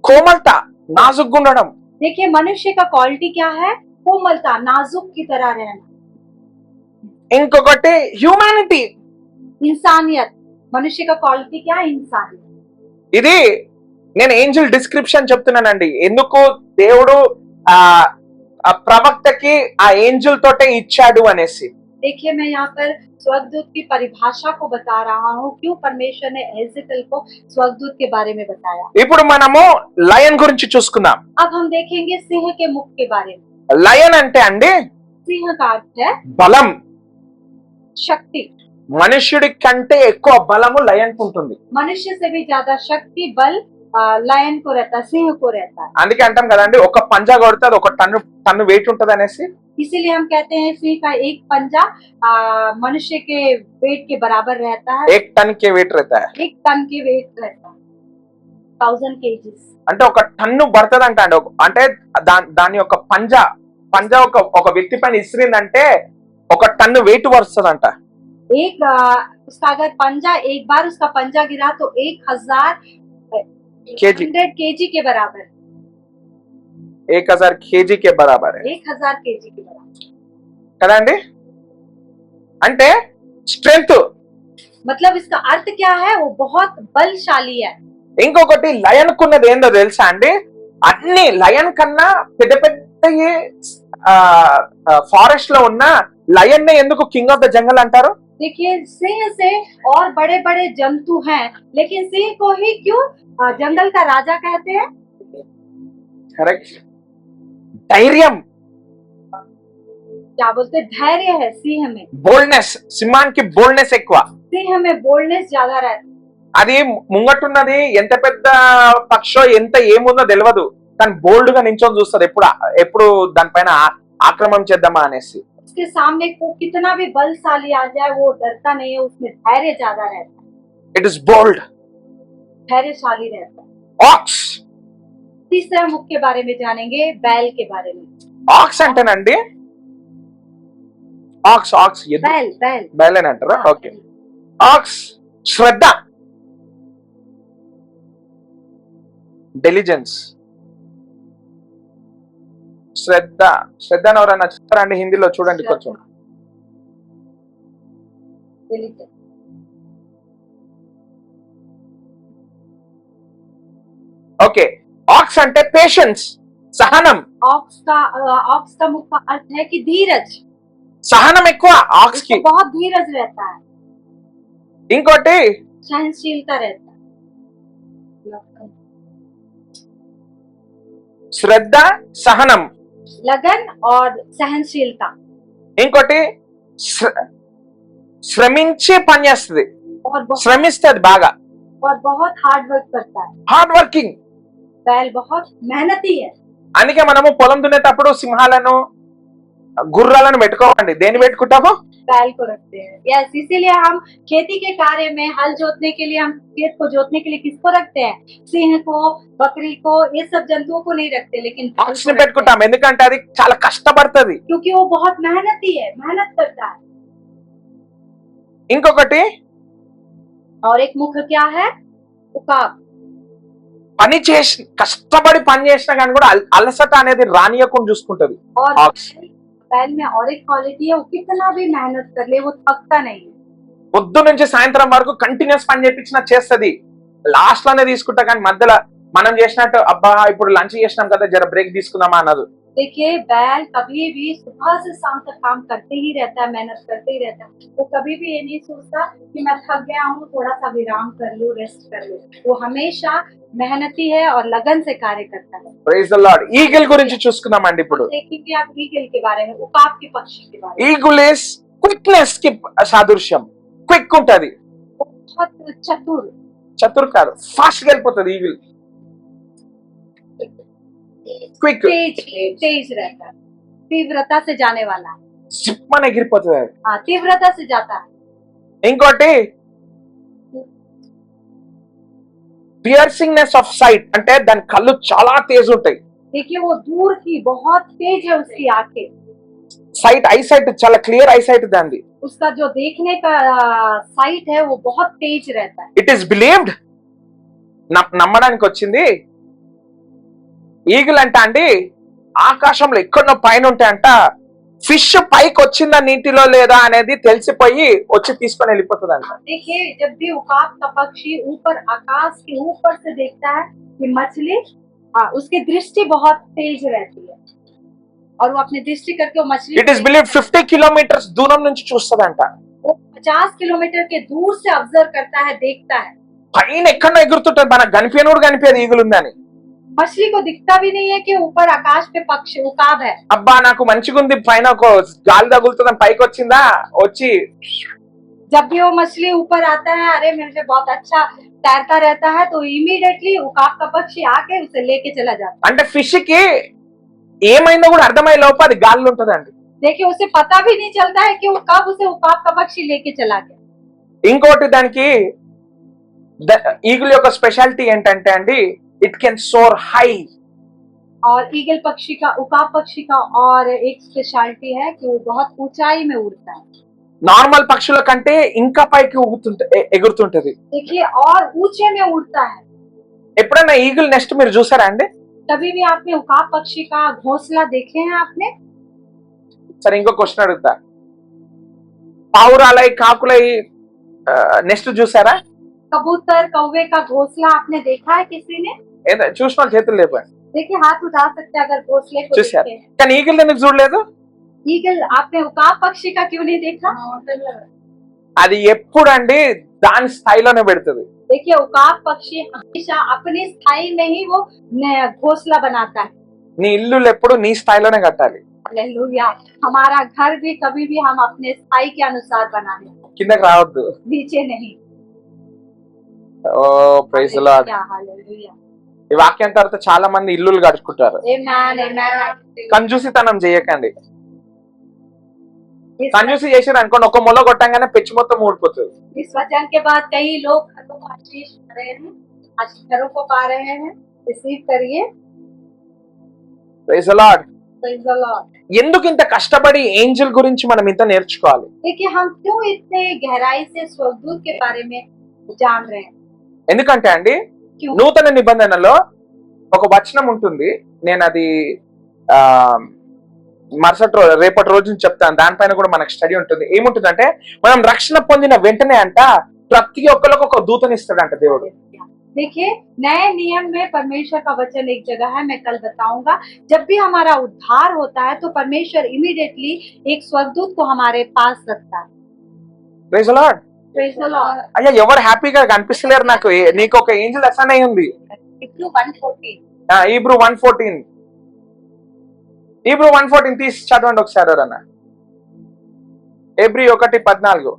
కోమలత, నాజుగ్గా ఉండడం. देखिए मनुष्य का क्वालिटी क्या है? कोमलता, नाजुक की तरह रहना। ఇంకొకటి హ్యూమానిటీ. इंसानियत। मनुष्य का क्वालिटी क्या है? इंसानियत। ఇది నేను ఏంజల్ డిస్క్రిప్షన్ చెప్తున్నానండి, ఎందుకు దేవుడు ఆ ప్రవక్తకి ఆ ఏంజల్ తోటే ఇచ్చాడు అనేసి. देखिए मैं यहाँ पर स्वर्गदूत की परिभाषा को बता रहा हूँ, क्यों परमेश्वर ने एजेकिएल को स्वर्गदूत के बारे में बताया। ఇప్పుడు మనము లయన్ గురించి చూసుకుందాం. अब हम देखेंगे सिंह के मुख के बारे में। లయన్ అంటే అండి सिंह का अर्थ है బలం. शक्ति। మనుష్యుడి కంటే ఎక్కువ బలము లయన్ ఉంటుంది. मनुष्य से भी ज्यादा शक्ति बल लायन को रहता है, सिंह को रहता है। అందుకే అంటాం కదండి, ఒక పంజా కొడితే అది ఒక టన్ను వెయిట్ ఉంటది అనేసి. इसीलिए हम कहते हैं सिंह का एक पंजा मनुष्य के वेट के बराबर रहता है। 1 टन के वेट रहता है. 1 टन के वेट रहता है, 1000 kgs। అంటే ఒక టన్ను పడుతుందంట అండి. అంటే దాని యొక్క పంజా ఒక వ్యక్తి పైన ఇసిరిందంటే ఒక టన్ను వెయిట్ వస్తుందంట. एक उसका अगर पंजा एक बार उसका पंजा गिरा तो 1000 kg के बराबर। 1000 kg के बराबर है. 1000 kg के बराबर కదండి. అంటే స్ట్రెంగ్త్. मतलब इसका अर्थ क्या है? वो बहुत बलशाली है। ఇంకొకటి లయన్ కున్నది ఏందో తెలుసా అండి, అన్ని లయన్ కన్నా పెద్ద ఫారెస్ట్ లో ఉన్న లయన్ నే ఎందుకు కింగ్ ఆఫ్ ద జంగల్ అంటారు? देखिए सिंह से और बड़े बड़े जंतु हैं, लेकिन सिंह को ही क्यों जंगल का राजा कहते हैं? కరెక్ట్. ధైర్యం, क्या बोलते हैं, धैर्य है सिंह में। బోల్డ్నెస్, సింహానికి బోల్డ్నెస్ ఎక్కువ. सिंह में बोल्डनेस ज्यादा रहता है। అది ముంగట్టున్నది ఎంత పెద్ద పక్షో ఎంత ఏముందో తెలియదు, కానీ బోల్డ్ గా నించొని చూస్తుంది ఎప్పుడు ఎప్పుడు దానిపైన ఆక్రమణ చేద్దామా అనేసి. उसके सामने को कितना भी बलशाली आ जाए वो डरता नहीं है, उसमें धैर्य ज्यादा रहता है, ఇట్ ఇస్ బోల్డ్. धैर्यशाली रहता है। ఆక్స్. तीसरा मुख के बारे में जानेंगे, बैल के बारे में। ఆక్స్ అంటేనండి, ఆక్స్ ఆక్స్ बैल बैल బయలు అని అంటారా? ఓకే. ఆక్స్ శ్రద్ధ, డెలిజెన్స్. శ్రద్ధ, శ్రద్ధ అని ఎవరైనా చెప్తారా అండి హిందీలో? చూడండి కొంచెం. diligent। ఓకే. ఆక్స్ అంటే పేషెన్స్, సహనం. ऑक्स का मुख का अर्थ है कि धीरज, సహనం ఎక్కువ ఆక్స్ కి. उसको बहुत धीरज रहता है, ఇంకోటి सहनशीलता रहता है। శ్రద్ధ, సహనం. लगन और सहनशीलता। ఇంకోటి శ్రమించి పనిచేస్తుంది, और बहुत శ్రమిస్తుంది బాగా, बहुत हार्ड वर्क करता है। Hard working. बैल बहुत मेहनती है। అందుకే మనము పొలం దున్నేటప్పుడు సింహాలను గుర్రాలను పెట్టుకోవండి. దేని పెట్టుకుంటాము? बैल को रखते हैं। यस, इसीलिए हम खेती के कार्य में हल जोतने के लिए, हम खेत को जोतने के लिए किसको रखते हैं? सिंह को, बकरी को, ये सब जंतुओं को नहीं रखते, लेकिन बैल ఆక్స్ को ని रखते हैं। పెట్టుకుంటాం ఎందుకంటే అది చాలా కష్టపడుతుంది. क्योंकि वो बहुत मेहनती है, मेहनत करता है। ఇంకొకటి और एक मुख क्या है? उकाब। పని చేసి కష్టపడి పని చేసినా కానీ కూడా అలసట అనేది రానియకుండా చూసుకుంటది और ఆక్స్. बैल में और एक क्वालिटी है, वो कितना भी मेहनत कर ले वो थकता नहीं है। పొద్దు నుంచి సాయంత్రం వరకు కంటిన్యూస్ పని చేపించినా చేస్తుంది, లాస్ట్ లోనే తీసుకుంటా, కానీ మధ్యలో మనం చేసినట్టు అబ్బా ఇప్పుడు లంచ్ చేసినాం కదా జర బ్రేక్ తీసుకుందామా అన్నది. देखिए, बैल कभी भी सुबह से शाम तक काम करते ही रहता है, मेहनत करते ही रहता है। वो कभी भी ये नहीं सोचता कि मैं थक गया हूँ, थोड़ा सा विराम कर लूँ, रेस्ट कर लूँ। वो हमेशा मेहनती है और लगन से कार्य करता है। Praise the lord. ఈగిల్ గురించి చూసుకుందామండి ఇప్పుడు. देखेंगे आप ईगल के बारे में, उकाब के पक्षी के बारे में। ఈగుల్ ఇస్ క్విక్నెస్ కి సాదృశ్యం. క్విక్ ఉంటది, वो बहुत चतुर, చతుర్ కాదు, ఫాస్ట్ గా వెళ్ళిపోతుంది ఈగిల్. క్విక్, तेज रहता है, तीव्रता से जाने वाला है। జిప్ అని ఎగిరిపోతుంది అది. हाँ, तीव्रता से जाता है। ఇంకోటి పియర్సింగ్నెస్ ఆఫ్ సైట్, అంటే దాని కళ్ళు చాలా తేజ్ ఉంటాయి. देखिए, वो दूर की बहुत तेज है उसकी आंखें। సైట్, ఐ సైట్ చాలా క్లియర్ ఐ సైట్ దాన్ని. उसका जो देखने का साइट है वो बहुत तेज रहता है। ఇట్ ఈస్ బిలీవ్డ్, నమ్మడానికి వచ్చింది. ఈగిల్ అంట అండి ఆకాశంలో ఎక్కడో పైన ఉంటాయంట, ఫిష్ పైకి వచ్చిందా నీటిలో లేదా అనేది తెలిసిపోయి వచ్చి తీసుకొని వెళ్ళిపోతుంది అంట. देखिए, जब भी उकाब का पक्षी ऊपर आकाश के ऊपर से देखता है कि मछली, उसकी दृष्टि बहुत तेज रहती है और वो अपनी दृष्टि करके वो मछली ఇట్ ఈస్ బిలీవ్డ్ 50 కిలోమీటర్స్ దూరం నుంచి చూస్తుందంట. वो 50 किलोमीटर के दूर से ऑब्जर्व करता है, देखता है। పైన ఎక్కడో ఎగురుతుంటది, మనకు కనిపించను కూడా కనిపించదు ఈగులు ఉందని. मछली को दिखता भी नहीं है कि ऊपर आकाश पे पक्षी उकाब है। అబ్బా నాకు మంచిగా ఉంది, పైన ఒక గాలి తగులుతుందని పైకి వచ్చిందా, వచ్చి जब भी वो मछली ऊपर आता है, अरे मेरे से बहुत अच्छा तैरता रहता है, तो इमीडिएटली उकाब का पक्षी आके उसे लेके चला जाता అంటే ఫిష్ కి ఏమైందో కూడా అర్థమయ్యే లోపు అది గాలిలో ఉంటదండి. है। देखिए, उसे पता भी नहीं चलता है कि वो कब उसे उकाब का पक्षी लेके चला गया। ఇంకోటి దానికి ఈగుల్ యొక్క స్పెషాలిటీ ఏంటంటే అండి, ఇట్ కెన్ సోర్ హై. और ईगल पक्षी का, उकाब पक्षी का और एक स्पेशलिटी है कि वो बहुत ऊंचाई में उड़ता है। నార్మల్ పక్షుల కంటే ఇంకా పైకి ఎగురుతుంటది. देखिए, और ऊंचे में उड़ता है। ఎప్పుడైనా ఈగుల్ నెస్ట్ మీరు చూసారా అండి? कभी भी आपने उकाब पक्षी का घोंसला देखे हैं आपने? సరే ఇంకో క్వశ్చన్ అడుగుతా, పావురాలై కాకులై నెస్ట్ చూసారా? कबूतर कौवे का घोंसला आपने देखा है किसी ने? ఏదో చూసిన వాళ్ళు చేతులు లేపారు, देखिए, हाथ उठा सकते हैं अगर घोंसले को చూసారు. देखे हैं। కానీ ఈగిల్ ఎందుకు చూడలేదు? ईगल, आपने उकाब पक्षी का क्यों नहीं देखा? అది ఎప్పుడండి దాని స్థాయిలోనే పెడుతుంది. देखिए, उकाब पक्षी हमेशा अपनी स्थाई में ही वो घोंसला बनाता है। నీ ఇల్లు ఎప్పుడు నీ స్థాయిలోనే కట్టాలి. हालेलुया। हमारा घर भी कभी भी हम अपने स्थाई के अनुसार बनाने, కిందకి రావద్దు. नीचे नहीं। ఓ ప్రైజ్ లార్డ్. Hallelujah, hallelujah. ఈ వాక్యం తర్వాత చాలా మంది ఇల్లులు కట్టుకుంటారు. आमेन, आमेन। కంజూసితనం చేయకండి. इस కంజూసి చేసారు అనుకోండి, ఒక మొల కొట్టంగానే పెచ్చి మొత్తం ఊడిపోతుంది. इस वचन के बाद कई लोग घरों को आशीष पा रहे हैं, घरों को पा रहे हैं। रिसीव करिए। Praise Lord. Praise the Lord. ఎందుకు ఇంత కష్టపడి ఏంజల్ గురించి మనం ఇంత నేర్చుకోవాలి? देखिए हम क्यों इतने गहराई से स्वर्गदूत के बारे में जान रहे हैं? ఎందుకంటే అండి, क्यों? నూతన నిబంధనలో ఒక వచనం ఉంటుంది. నేను అది మరుసటి రోజు రేపటి రోజు చెప్తాను. దానిపైన కూడా మనకు స్టడీ ఉంటుంది. ఏముంటుందంటే, మనం రక్షణ పొందిన వెంటనే అంట ప్రతి ఒక్కరికి ఒక దూతని ఇస్తాడంట దేవుడు. देखिए नए नियम में परमेश्वर का वचन एक जगह है, मैं कल बताऊंगा। जब भी हमारा उद्धार होता है तो परमेश्वर इमीडिएटली एक स्वर्गदूत को हमारे पास रखता है। Praise Lord. Praise the Lord. అయ్యా, ఎవరు హ్యాపీగా కనిపిస్తలేరు నాకు. నీకు ఒక ఏంజల్ అసైన్ అయి ఉంది. हिब्रू 1:14। హీబ్రూ 1:14 హీబ్రూ 1:14 తీసి చదవండి ఒకసారి ఎవరన్నా. హెబ్రీ 1:14.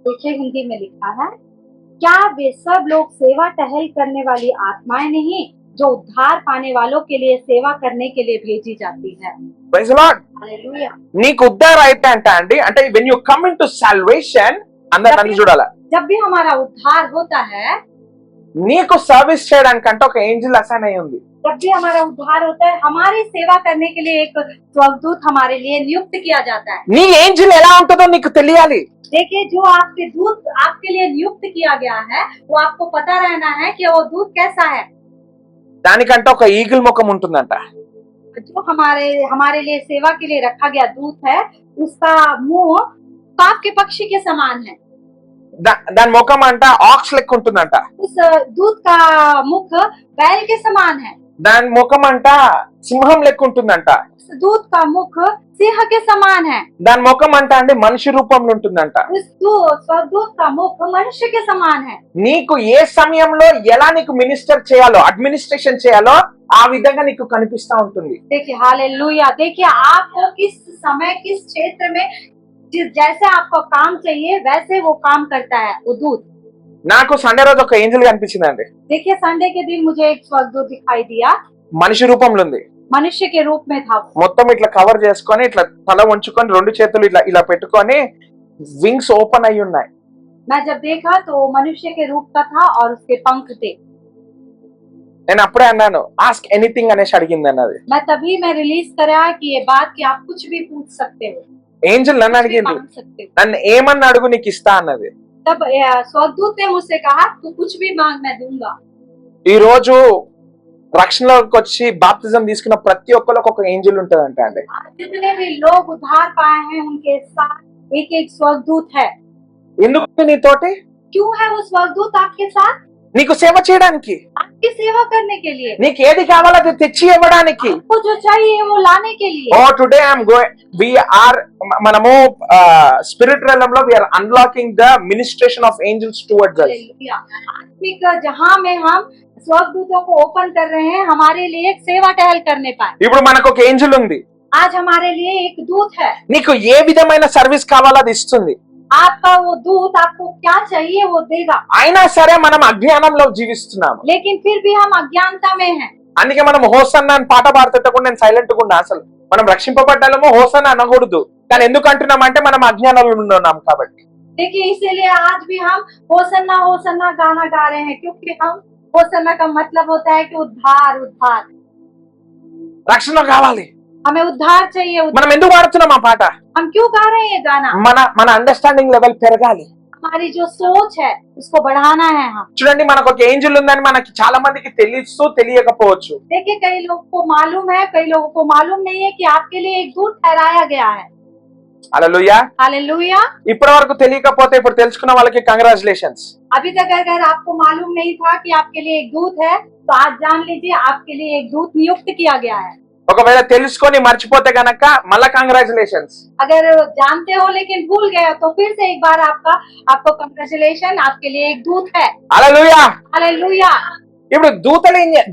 देखिए हिंदी में लिखा है, क्या वे सब लोग सेवा टहल करने वाली आत्माएं नहीं जो उद्धार पाने वालों के लिए सेवा करने के लिए भेजी जाती है। Praise Lord. हालेलुया। నీకు ఉద్ధారం అయితే అంటే అంటే when you come into salvation అందరు నన్ను చూడాల. जब भी हमारा उद्धार होता है, నీకు సర్వీస్ చేయడానికంటే ఒక ఏంజల్ అసైన్ అయి ఉంది. जब भी हमारा उद्धार होता है, हमारी सेवा करने के लिए एक स्वर्गदूत हमारे लिए नियुक्त किया जाता है। నీ ఏంజల్ ఎలా ఉంటుందో నీకు తెలియాలి. देखिए जो आपके दूत आपके लिए नियुक्त किया गया है, वो आपको पता रहना है कि वो दूत कैसा है। దానికంటే ఒక ఈగిల్ ముఖం ఉంటుందంట. जो हमारे लिए सेवा के लिए रखा गया दूत है, उसका मुंह काक के पक्षी के समान है। దాని ముఖం అంట ఆక్స్ లెక్క ఉంటుందంట. उस दूत का मुख बैल के समान है। దాని ముఖం అంట సింహం లెక్క ఉంటుందంట. उस दूत का मुख सिंह के समान है। దాని ముఖం అంట అండి మనిషి రూపంలో ఉంటుందంట. उस स्वर्गदूत का मुख मनुष्य के समान है। నీకు ఏ సమయంలో ఎలా నీకు మినిస్టర్ చేయాలో, అడ్మినిస్ట్రేషన్ చేయాలో ఆ విధంగా నీకు కనిపిస్తా ఉంటుంది. देखिए हालेलुया। देखिए आपको किस समय किस क्षेत्र में जैसे आपको काम चाहिए वैसे वो काम करता है वो दूत। నాకు సండే రోజు ఒక ఏంజల్ కనిపించిందండి. देखिए संडे के दिन मुझे एक स्वर्गदूत दिखाई दिया। మనిషి రూపంలో ఉంది. मनुष्य के रूप में था। మొత్తం ఇట్లా కవర్ చేసుకొని ఇట్లా తల వంచుకొని రెండు చేతులు ఇట్లా ఇలా పెట్టుకొని వింగ్స్ ఓపెన్ అయి ఉన్నాయి. मैं जब देखा तो वो मनुष्य के रूप का था और उसके पंख थे। నేను అప్పుడే అన్నాను, ఆస్క్ ఎనీథింగ్ అనేసి అడిగింది అన్నది. मैं रिलीज करा कि ये बात कि आप कुछ भी पूछ सकते हो, ఏంజల్ నన్ను कुछ भी అడిగింది, मांग सकते हो। నన్ను ఏమన్నా అడుగు నీకు ఇస్తా అన్నది. तब स्वर्गदूत ने मुझसे कहा तू कुछ भी मांग मैं दूंगा। ఈ రోజు రక్షణలోకి వచ్చి బాప్తిజం తీసుకున్న ప్రతి ఒక్కరికి ఒక ఏంజల్ ఉంటదంట అండి. आज जितने भी लोग उद्धार पाए हैं उनके साथ एक एक स्वर्गदूत है। ఎందుకు నీతోటి? क्यों है वो स्वर्गदूत आपके साथ? నీకు సేవ చేయడానికి, आपकी सेवा करने के लिए, నీకు ఏది కావాలో అది తెచ్చి ఇవ్వడానికి. आपको जो चाहिए वो लाने के लिए। ఓ టుడే ఐఎమ్ గోయింగ్ మనము స్పిరిట్ realmలో we are unlocking the ministration of angels towards us. Hallelujah. आत्मिक जहां में हम स्वर्गदूतों को ओपन कर रहे हैं हमारे लिए एक सेवा टहल करने पाए। ఇప్పుడు మనకు ఒక ఏంజల్ ఉంది. आज हमारे लिए एक दूत है। నీకు ఏ విధమైన సర్వీస్ కావాలో అది ఇస్తుంది. आपका वो दूत आपको क्या चाहिए वो देगा। అయినా సరే మనం అజ్ఞానంలో జీవిస్తున్నాము. लेकिन फिर भी हम अज्ञानता में हैं। అందుకే మనం హోసన్నా అని పాట పాడుతుంటే నేను సైలెంట్ గా ఉన్నా. అసలు మనం రక్షింపబడ్డామో హోసన్నా అనకూడదు, కానీ ఎందుకు అంటున్నామంటే మనం అజ్ఞానంలో ఉన్నాం కాబట్టి. देखिए इसीलिए आज भी हम होसन्ना होसन्ना गाना गा रहे हैं, क्योंकि हम होसन्ना का मतलब होता है कि उद्धार उद्धार, రక్షణ కావాలి. हमें उद्धार चाहिए। మనం ఎందుకు పాడుతున్నాం ఆ పాట? हम क्यों गा रहे हैं ये गाना? మన అండర్స్టాండింగ్ లెవెల్ పెరగాలి. हमारी जो सोच है उसको बढ़ाना है। हम చూడండి, మనకు ఒక ఏంజల్ ఉందని మనకి చాలా మందికి తెలుసు, తెలియకపోవచ్చు. देखिए कई लोगों को मालूम है, कई लोगों को मालूम नहीं है कि आपके लिए एक दूत ठहराया गया है। హల్లెలూయా. हालेलुया। ఇప్పటి వరకు తెలియకపోతే ఇప్పుడు తెలుసుకున్న వాళ్ళకి కంగ్రాచులేషన్స్. अभी तक अगर आपको मालूम नहीं था कि आपके लिए एक दूत है, तो आज जान लीजिए आपके लिए एक दूत नियुक्त किया गया है। ఒకవేళ తెలుసుకొని మర్చిపోతే గనక మళ్ళా కంగ్రాచులేషన్స్. अगर जानते हो लेकिन भूल गए हो, तो फिर से एक बार आपको कंग्रेचुलेशन, आपके लिए एक दूत है। హల్లెలూయా. हालेलुया। ఇప్పుడు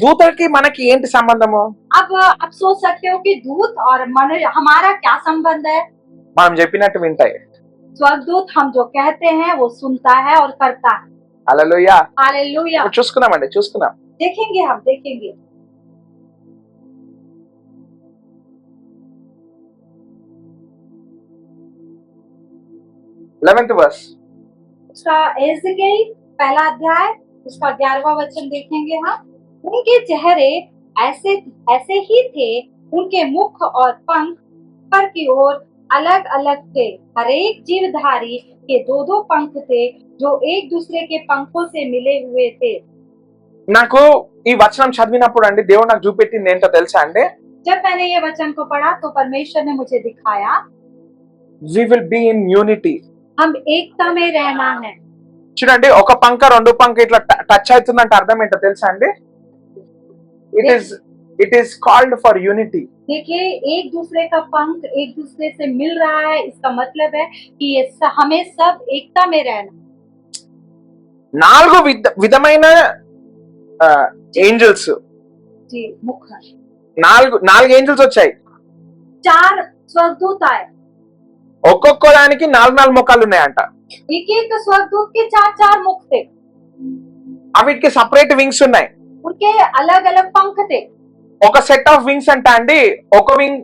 దూతలకి మనకి ఏంటి సంబంధము? अब आप सोच सकते हो कि दूत और हमारा क्या संबंध है। మనం చెప్పినట్టు వింటాయి. स्वर्गदूत हम जो कहते हैं वो सुनता है और करता है। హల్లెలూయా. हालेलुया। చూసుకున్నాం. देखेंगे, हम देखेंगे। 11th verse. उसका एजेकिएल पहला अध्याय उसका 11वां वचन देखेंगे हम। उनके चेहरे ऐसे ऐसे ही थे, उनके मुख और पंख ऊपर की ओर अलग अलग थे। हर एक जीवधारी के दो दो पंख थे, जो एक दूसरे के पंखों से मिले हुए थे। నాకు ఈ వచనం చదివినప్పుడు అండి దేవుడు నాకు చూపెట్టింది ఏంటో తెలుసా అండి? जब मैंने ये वचन को पढ़ा तो परमेश्वर ने मुझे दिखाया we will be in unity. हम एकता में रहना है। చూడండి, ఒక పంక రెండు పంక ఇట్లా టచ్ అవుతుందంటే అర్థం ఏంటో తెలుసా అండి? It is called for unity. देखिए, एक दूसरे का पंख एक दूसरे से मिल रहा है, इसका मतलब है कि हमें सब एकता में रहना। 4 విధమైన ఏంజల్స్, जी, मुख 4 ఏంజల్స్ వచ్చాయి. 4 स्वर्गदूत आए। ఒక్కొక్క దానికి 4 ముఖాలు ఉన్నాయంట. एक एक स्वर्गदूत के 4 मुख थे। అవిటికి సపరేట్ వింగ్స్ ఉన్నాయి. उनके अलग अलग पंख थे। ఒక సెట్ ఆఫ్ వింగ్స్ అంట అండి, ఒక వింగ్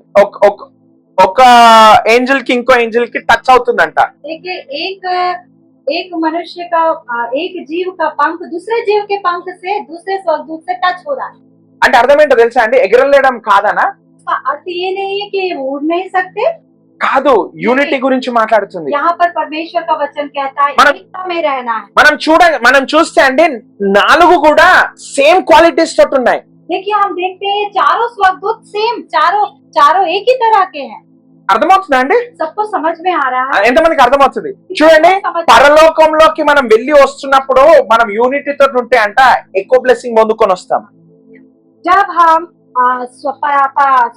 ఒక ఏంజల్ కి ఇంకో ఏంజల్ కి టచ్ అవుతుందంట. देखिए, एक मनुष्य का एक जीव का पंख दूसरे जीव के पंख से दूसरे स्वर्गदूत से टच हो रहा है। అంటే అర్థం ఏంటో తెలుసా అండి? ఎగరలేడం కాదనా? इसका अर्थ ये नहीं है कि वो उड़ नहीं सकते। కాదు, యూనిటీ గురించి మాట్లాడుతుంది. यहाँ पर परमेश्वर का वचन कहता है एकता में रहना है। మనం చూస్తే అండి 4 కూడా సేమ్ క్వాలిటీస్ తోటి ఉన్నాయి. देखिए, हम देखते हैं चारों स्वर्गदूत सेम, चारों एक ही तरह के हैं। అర్థమవుతుందా అండి? सबको समझ में आ रहा है। ఎంతమందికి అర్థమవుతుంది? చూడండి, పరలోకంలోకి మనం వెళ్ళి వస్తున్నప్పుడు మనం యూనిటీ తోటి ఉంటే అంట ఎక్కువ బ్లెస్సింగ్ పొందుకొని వస్తాం. जब हम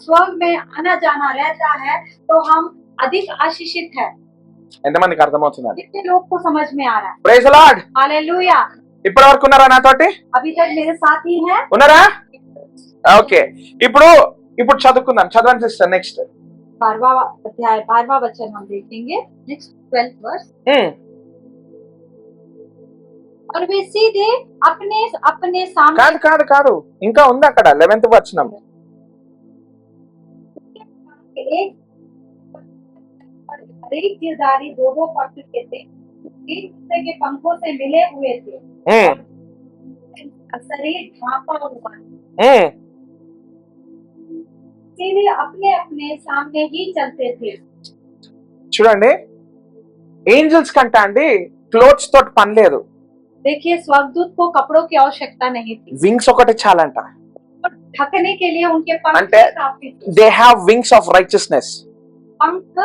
स्वर्ग में आना जाना रहता है तो हम अधिक आशीषित है। ఎంతమందికి అర్థమవుతుంది? कितने लोग को समझ में आ रहा है? Praise the Lord. हालेलुया। ఇప్పటి వరకు ఉన్నారా నాతోటి? अभी तक मेरे साथ ही हैं? ఉన్నారా? ఓకే, ఇప్పుడు చదువుకుందాం. చదవండి సిస్టర్. నెక్స్ట్ 12वां अध्याय 12वां वचन हम देखेंगे। Next 12th verse. और वे सीधे अपने अपने सामने కాదు ఇంకా ఉంది అక్కడ 11th వచనం. एक जीवधारी दो पंख के थे, एक दूसरे के पंखों से मिले हुए थे। शरीर ढांपा हुआ, सीधे अपने अपने सामने ही चलते थे। చూడండి, ఏంజల్స్ కంట అండి క్లోత్స్ తోటి పని లేదు. देखिए, स्वर्गदूत को कपड़ों की आवश्यकता नहीं थी। వింగ్స్ ఒకటి చాలంట. ढकने के लिए उनके पंख అంటే काफी थे। They have wings of righteousness. पंख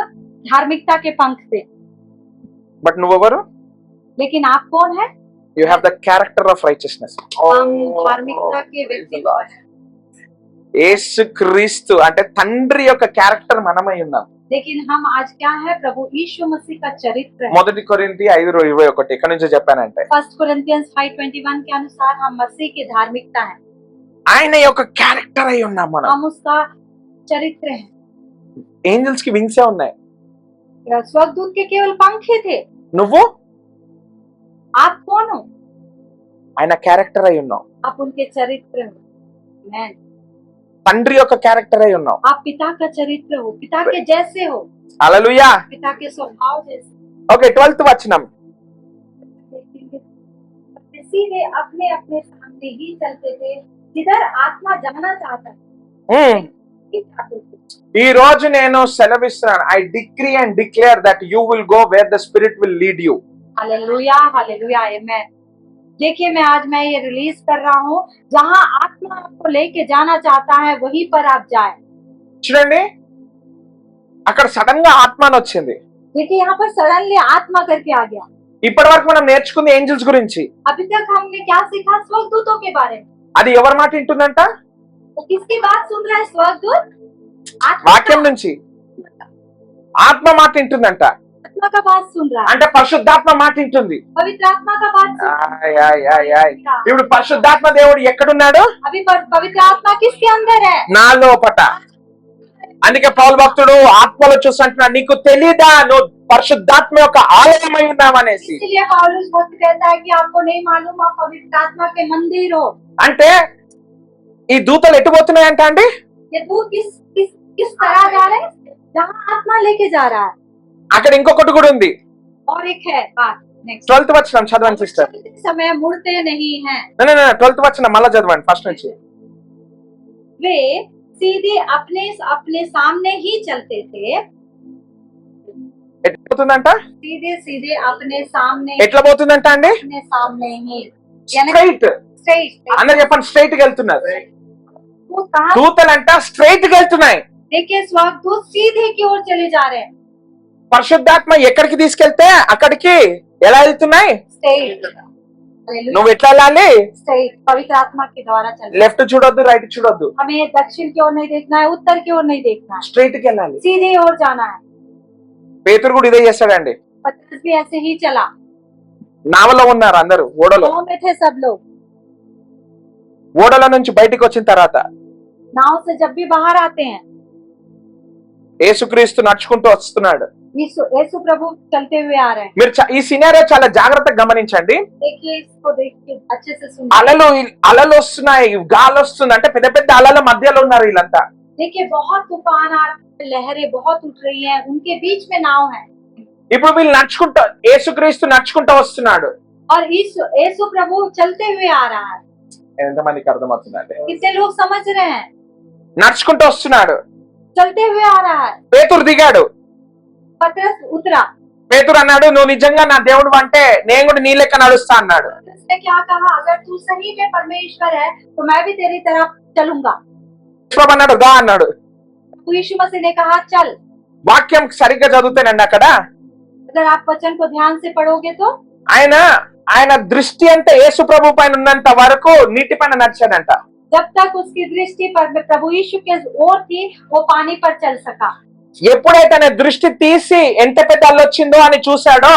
धार्मिकता के पंख थे। బట్ నువ్వెవరు? लेकिन आप कौन है? You have the character of righteousness. हम धार्मिकता के व्यक्ति हैं। యేసుక్రీస్తు అంటే తండ్రి యొక్క క్యారెక్టర్ మనమై ఉన్నాం. लेकिन हम आज क्या है? प्रभु यीशु मसीह का चरित्र है। 1 కొరింథీ 5:21 ఎక్కడి నుంచి చెప్పానంటే 1 Corinthians 5:21 के अनुसार हम मसीह की धार्मिकता है। ఆయన యొక్క క్యారెక్టర్ అయి ఉన్నాం మనం. हम उसका चरित्र है। ఏంజల్స్ కి వింగ్స్ ఉన్నాయి. स्वर्गदूत के केवल पंख ही थे। నువ్వు आप कौन हो? ఆయన క్యారెక్టర్ అయి ఉన్నావు. आप उनके चरित्र हो। आमेन। తండ్రి యొక్క క్యారెక్టర్ అయి ఉన్నావు. आप पिता का चरित्र हो, पिता के जैसे हो। హల్లెలూయా. पिता के स्वभाव जैसे। ఓకే, 12th వచనం. सीधे अपने अपने सामने ही चलते थे, जिधर आत्मा जाना चाहता है। ఈ రోజు నేను సెలవిస్తున్నాను. I decree and declare that you will go where the spirit will lead you. Hallelujah, hallelujah, amen. देखिए, मैं ये रिलीज कर रहा हूँ, जहाँ आत्मा आपको लेके जाना चाहता है वहीं पर आप जाए। చూడండి, అక్కడ సడన్ గా ఆత్మ అని వచ్చింది. देखिए यहाँ पर सडनली आत्मा करके आ गया। ఇప్పటి వరకు మనం నేర్చుకుంది ఏంజల్స్ గురించి. अभी तक हमने क्या सीखा? स्वर्गदूतों के बारे में। అది ఎవరి మాట వింటుందంట? तो किसकी बात सुन रहा है स्वर्गदूत? आत्मा వాక్యం నుంచి ఆత్మ మాట వింటుందంట. आत्मा का बात सुन रहा है, అంటే పరిశుద్ధాత్మ మాట వింటుంది. पवित्र आत्मा का बात सुन रहा ఆయ్, ఆయ్, ఆయ్, ఆయ్. ఇప్పుడు పరిశుద్ధాత్మ దేవుడు ఎక్కడున్నాడు? है। अभी पवित्र आत्मा किसके अंदर है? నా లోపట. అందుకే పౌలు భక్తుడు ఆత్మలో చూస్తుంటున్నాడు, నీకు తెలీదా నువ్వు పరిశుద్ధాత్మ యొక్క ఆలయమై ఉన్నావనేసి. इसलिए पौलुस भक्त कहता है कि आपको नहीं मालूम आप पवित्र आत्मा के मंदिर हो। అంటే ఈ దూతలు ఎటు పోతున్నాయంట అండి? ये दूत किस तरह जा रहे हैं? जहाँ आत्मा लेके जा रहा है। అక్కడ ఇంకొకటి కూడా ఉంది. और एक है बात नेक्स्ट 12th వచనం చదవండి సిస్టర్. समय मुड़ते नहीं हैं, 12th వచనం మళ్ళా చదవండి ఫస్ట్ నుంచి. वे सीधे अपने अपने सामने ही चलते थे। ఎట్లా పోతుందంట? सीधे सीधे अपने सामने ఎట్లా పోతుందంట అండి? अपने सामने ही यानी స్ట్రైట్. स्ट्रेट। అందరు చెప్పండి, స్ట్రైట్ గా వెళ్తున్నారు. वो कहा దూతలంట స్ట్రైట్ గా వెళ్తున్నాయి. देखिए स्वर्गदूत सीधे की ओर चले जा रहे हैं। పరిశుద్ధాత్మ ఎక్కడికి తీసుకెళ్తే అక్కడికి ఎలా వెళ్తున్నాయి? स्ट्रेट నువ్వు ఎట్లా వెళ్ళాలి? स्ट्रेट पवित्र आत्मा के द्वारा चल रहे हैं। లెఫ్ట్ చూడొద్దు, రైట్ చూడొద్దు, हमें दक्षिण की ओर नहीं देखना है, उत्तर की ओर नहीं देखना है, స్ట్రైట్ కి వెళ్ళాలి. सीधे ओर जाना है। పేతురు కూడా ఇదే చేస్తాడండి. पतरस भी ऐसे ही चला। నావలో ఉన్నారు అందరూ, ఓడలో. नाव में थे सब लोग। ఓడల నుంచి బయటికి వచ్చిన తర్వాత नाव से जब भी बाहर आते हैं, యేసుక్రీస్తు నడుచుకుంటూ వస్తున్నాడు. यीशु प्रभु चलते हुए आ रहे हैं। మీరు ఈ సినారియో చాలా జాగ్రత్తగా గమనించండి. देखिए इसको देखिए अच्छे से सुनिए। అలలు వస్తున్నాయి, గాలి వస్తుంది, అంటే పెద్ద పెద్ద అలల మధ్యలో ఉన్నారు వీళ్ళంతా. देखिए बहुत तूफान आ रहे हैं, लहरें बहुत उठ रही हैं, उनके बीच में नाव है। ఇప్పుడు వీళ్ళు నడుచుకుంటూ, యేసుక్రీస్తు నడుచుకుంటూ వస్తున్నాడు. और यीशु प्रभु चलते हुए आ रहा है। ఎంతమందికి అర్థమవుతుందంటే? कितने लोग समझ रहे हैं? నడుచుకుంటూ వస్తున్నాడు. चलते हुए आ रहा है। పేతురు దిగాడు. पतरस उतरा। పేతురు అన్నాడు, నువ్వు నిజంగా నా దేవుడు అంటే నేను కూడా నీ లెక్క నడుస్తా అన్నాడు. उसने क्या कहा? अगर तू सही में परमेश्वर है तो मैं भी तेरी तरफ चलूंगा। ప్రభు అన్నాడు, దా అన్నాడు. तो यीशु मसीह ने कहा चल। వాక్యం సరిగ్గా చదువుతానండి అక్కడ. अगर आप वचन को ध्यान से पढ़ोगे तो ఆయన దృష్టి అంటే యేసు ప్రభు పైన ఉన్నంత వరకు నీటి పైన నడిచాడంట. जब तक उसकी दृष्टि पर प्रभु यीशु के ओर थी वो पानी पर चल सका। ఎప్పుడైతే ఆయన దృష్టి తీసి ఎంత పెద్ద అల్లు వచ్చిందో అని చూశాడో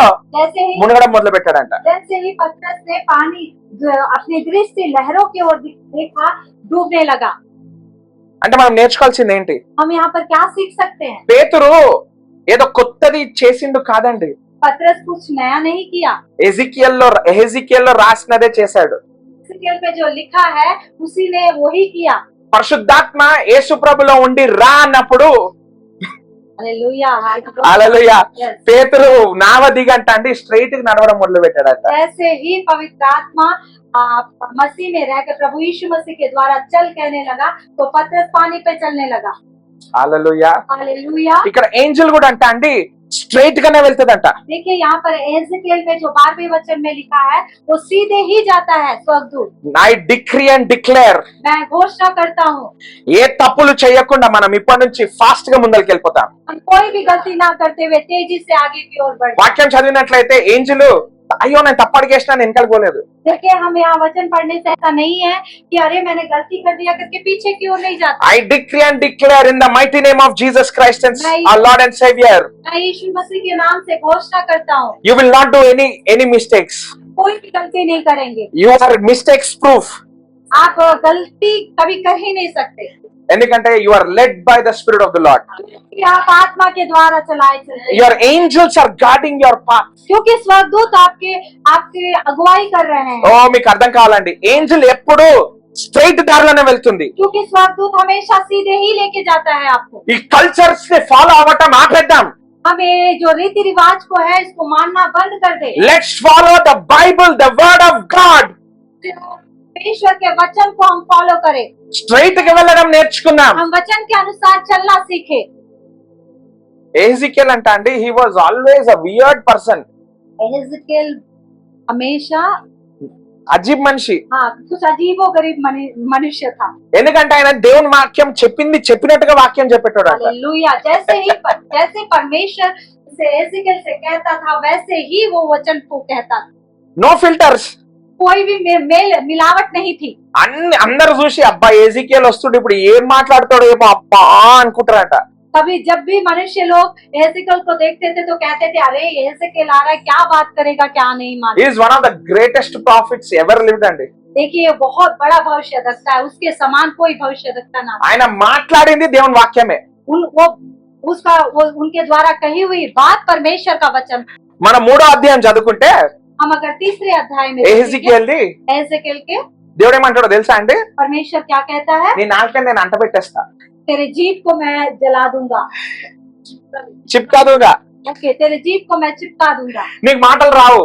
మునగడం మొదలు పెట్టాడంట. जैसे ही पतरस ने पानी अपनी दृष्टि लहरों की ओर देखा, डूबने लगा। అంటే మనం నేర్చుకోవాల్సింది ఏంటి? हम यहाँ पर क्या सीख सकते हैं? పేతురు ఏదో కొత్తది చేసిండు కాదండి. पतरस कुछ नया नहीं किया। ఎహెజికియల్లో రాసినదే చేశాడు. एजेकिएल पे जो लिखा है उसी ने वही किया। పరిశుద్ధాత్మ యేసు ప్రభులో ఉండి రా అన్నప్పుడు హల్లెలూయా పేతురు నావ దిగంట అండి స్ట్రైట్ గా నడవడం మొదలు పెట్టాడట. ऐसे ही पवित्र आत्मा मसीह में रहकर प्रभु यीशु मसीह के द्वारा चल कहने लगा तो पतरस पानी पे चलने लगा। హల్లెలూయా. हालेलुया। ఇక్కడ ఏంజెల్ కూడా అంట అండి స్ట్రైట్ గానే వెళ్తదంట. देखिए यहाँ पर एजेकिएल में जो 12वें वचन में लिखा है वो सीधे ही जाता है स्वर्गदूत। I decree and declare, मैं घोषणा करता हूँ ఏ తప్పులు చేయకుండా మనం ఇప్పటి నుంచి ఫాస్ట్ గా ముందరికి వెళ్ళిపోతాం. हम कोई भी गलती ना करते हुए तेजी से आगे की ओर बढ़े। వాక్యం చదివినట్లయితే ఏంజెల్ అయ్యో నేను తప్పు అడిగేసిన వెనకాల పోలేదు. देखिए हम यहाँ वचन पढ़ने से ऐसा नहीं है कि अरे मैंने गलती कर दिया करके पीछे की ओर नहीं जाता। I decree and declare in the mighty name of Jesus Christ and our Lord and Savior, मैं यीशु मसीह के नाम से घोषणा करता हूँ you will not do any mistakes. कोई भी गलती नहीं करेंगे। You are mistakes proof. आप गलती कभी कर ही नहीं सकते ఎందుకంటే you are led by the Spirit of the Lord. क्योंकि आप आत्मा के द्वारा चलाए चलते हैं। Your angels are guarding your path. क्योंकि स्वर्गदूत आपके अगुवाई कर रहे हैं। ఓ మీకు అర్థం కావాలండి, ఏంజెల్ ఎప్పుడు స్ట్రైట్ దారిలోనే వెళ్తుంది. क्योंकि स्वर्गदूत हमेशा सीधे ही लेके जाता है आपको। ఈ కల్చర్స్ ని ఫాలో అవ్వటం ఆపేద్దాం. हमें जो रीति रिवाज को है इसको मानना बंद कर दे। Let's follow the Bible, the word of God. ईश्वर के वचन को हम फॉलो करें। స్ట్రైట్ గా వెళ్ళడం నేర్చుకుందాం. हम वचन के अनुसार चलना सीखे। ఎహెజికేల్ అంట అండి, he was always a weird person. एजेकिएल हमेशा అజీబ్ మనిషి. हाँ, कुछ अजीबो गरीब मनुष्य था। ఎందుకంటే ఆయన దేవుని వాక్యం చెప్పింది చెప్పినట్టుగా వాక్యం చెప్పేటోడు అంట. हालेलुया। जैसे परमेश्वर से एजेकिएल से कहता था वैसे ही वो वचन को कहता था। No filters. कोई भी मेल मिलावट नहीं थी। అందరూ చూసి అబ్బా ఎజికియల్ వస్తుంటే ఇప్పుడు ఏం మాట్లాడతాడో ఏమో అబ్బా అనుకుంటారంట. तभी जब भी मनुष्य लोग एजेकिएल को देखते थे तो कहते थे अरे एजेकिएल आ रहा है, क्या बात करेगा क्या नहीं मालूम। He is one of the greatest prophets ever lived అండి. देखिए बहुत बड़ा भविष्यद्वक्ता है, उसके समान कोई भविष्यद्वक्ता ना। ఆయన మాట్లాడింది దేవుని వాక్యమే. उनके द्वारा कही हुई बात परमेश्वर का वचन। మన 3వ అధ్యాయం చదువుకుంటే हम अगर तीसरे अध्याय में ఎజికియల్ ది एजेकिएल के దేవుడు ఏమంటాడో తెలుసా అండి? परमेश्वर क्या कहता है? నీ నాలుకని నేను అంటబెట్టేస్తా, तेरे जीभ को मैं जला दूंगा, చిప్కా దూంగా. ओके, तेरे जीभ को मैं चिपका दूंगा। నీకు మాటలు రావు.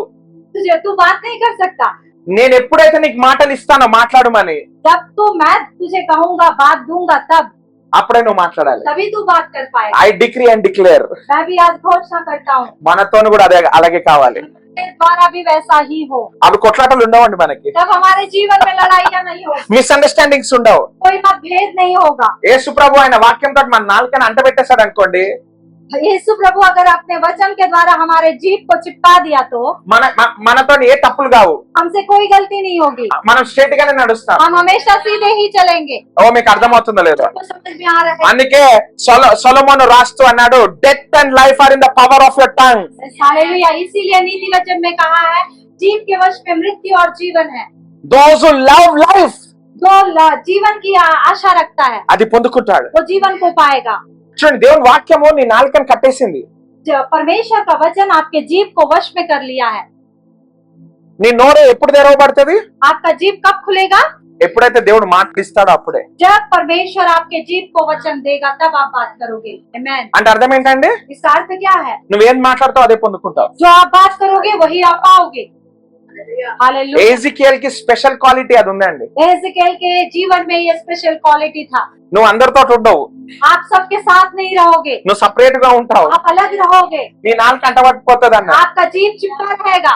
तू बात नहीं कर सकता। నేను ఎప్పుడైతే నీకు మాటలు ఇస్తానో మాట్లాడమని, जब तो मैं तुझे कहूंगा बात दूंगा तब అప్పుడే నువ్వు మాట్లాడాలి. तभी तू बात कर पाएगा। I decree and declare. मैं भी आज घोषणा करता हूँ మనతోను కూడా అదే అలాగే కావాలి. मेरे द्वारा भी वैसा ही हो। అవి కొట్లాటలు ఉండవండి మనకి. तब हमारे जीवन में लड़ाइयाँ नहीं होगी, మిస్అండర్స్టాండింగ్స్ ఉండవు. कोई मतभेद नहीं होगा। యేసు ప్రభు ఆయన వాక్యంతో మన నాలుకని అంటబెట్టేశాడు అనుకోండి, यीशु प्रभु अगर अपने वचन के द्वारा हमारे जीभ को चिपका दिया तो మనతో ఏ తప్పులు కావు. हमसे कोई गलती नहीं होगी, మనం స్ట్రైట్ గానే నడుస్తాం. हम हमेशा सीधे ही चलेंगे। ఓ మీకు అర్థమవుతుందో లేదో? आपको समझ में आ रहा है? అందుకే సొలొమోను రాస్తూ అన్నాడు, death and life are in the power of your tongue. Hallelujah. इसीलिए नीति वचन में कहा है जीभ के वश में मृत्यु और जीवन है। దోస్ హూ లవ్ లైఫ్, जो जीवन की आशा रखता है అది పొందుకుంటాడు. वो जीवन को पाएगा। చూడండి, దేవుని వాక్యము నీ నాలుకని కట్టేసింది. परमेश्वर का वचन आपके जीभ को वश में कर लिया है। నీ నోరు ఎప్పుడు తెరవబడుతుంది? आपका जीभ कब खुलेगा? ఎప్పుడైతే దేవుడు మాట్లాడిస్తాడో అప్పుడే. जब परमेश्वर आपके जीभ को वचन देगा तब आप बात करोगे। आमेन। అంటే అర్థం ఏంటండి? इसका अर्थ क्या है? నువ్వేం మాట్లాడతావు అదే పొందుకుంటావు. जो आप बात करोगे वही आप पाओगे। हालेलुया। ఎజికియల్ కి స్పెషల్ క్వాలిటీ అది ఉందండి. एजेकिएल के जीवन में ये स्पेशल क्वालिटी था। నువ్వు అందరితో ఉండవు, आप सबके साथ नहीं रहोगे, నువ్వు సపరేట్ గా ఉంటావు. आप अलग रहोगे, నీ నాలుక అంటబడిపోతుంది అన్న. आपका जीभ चिपका रहेगा।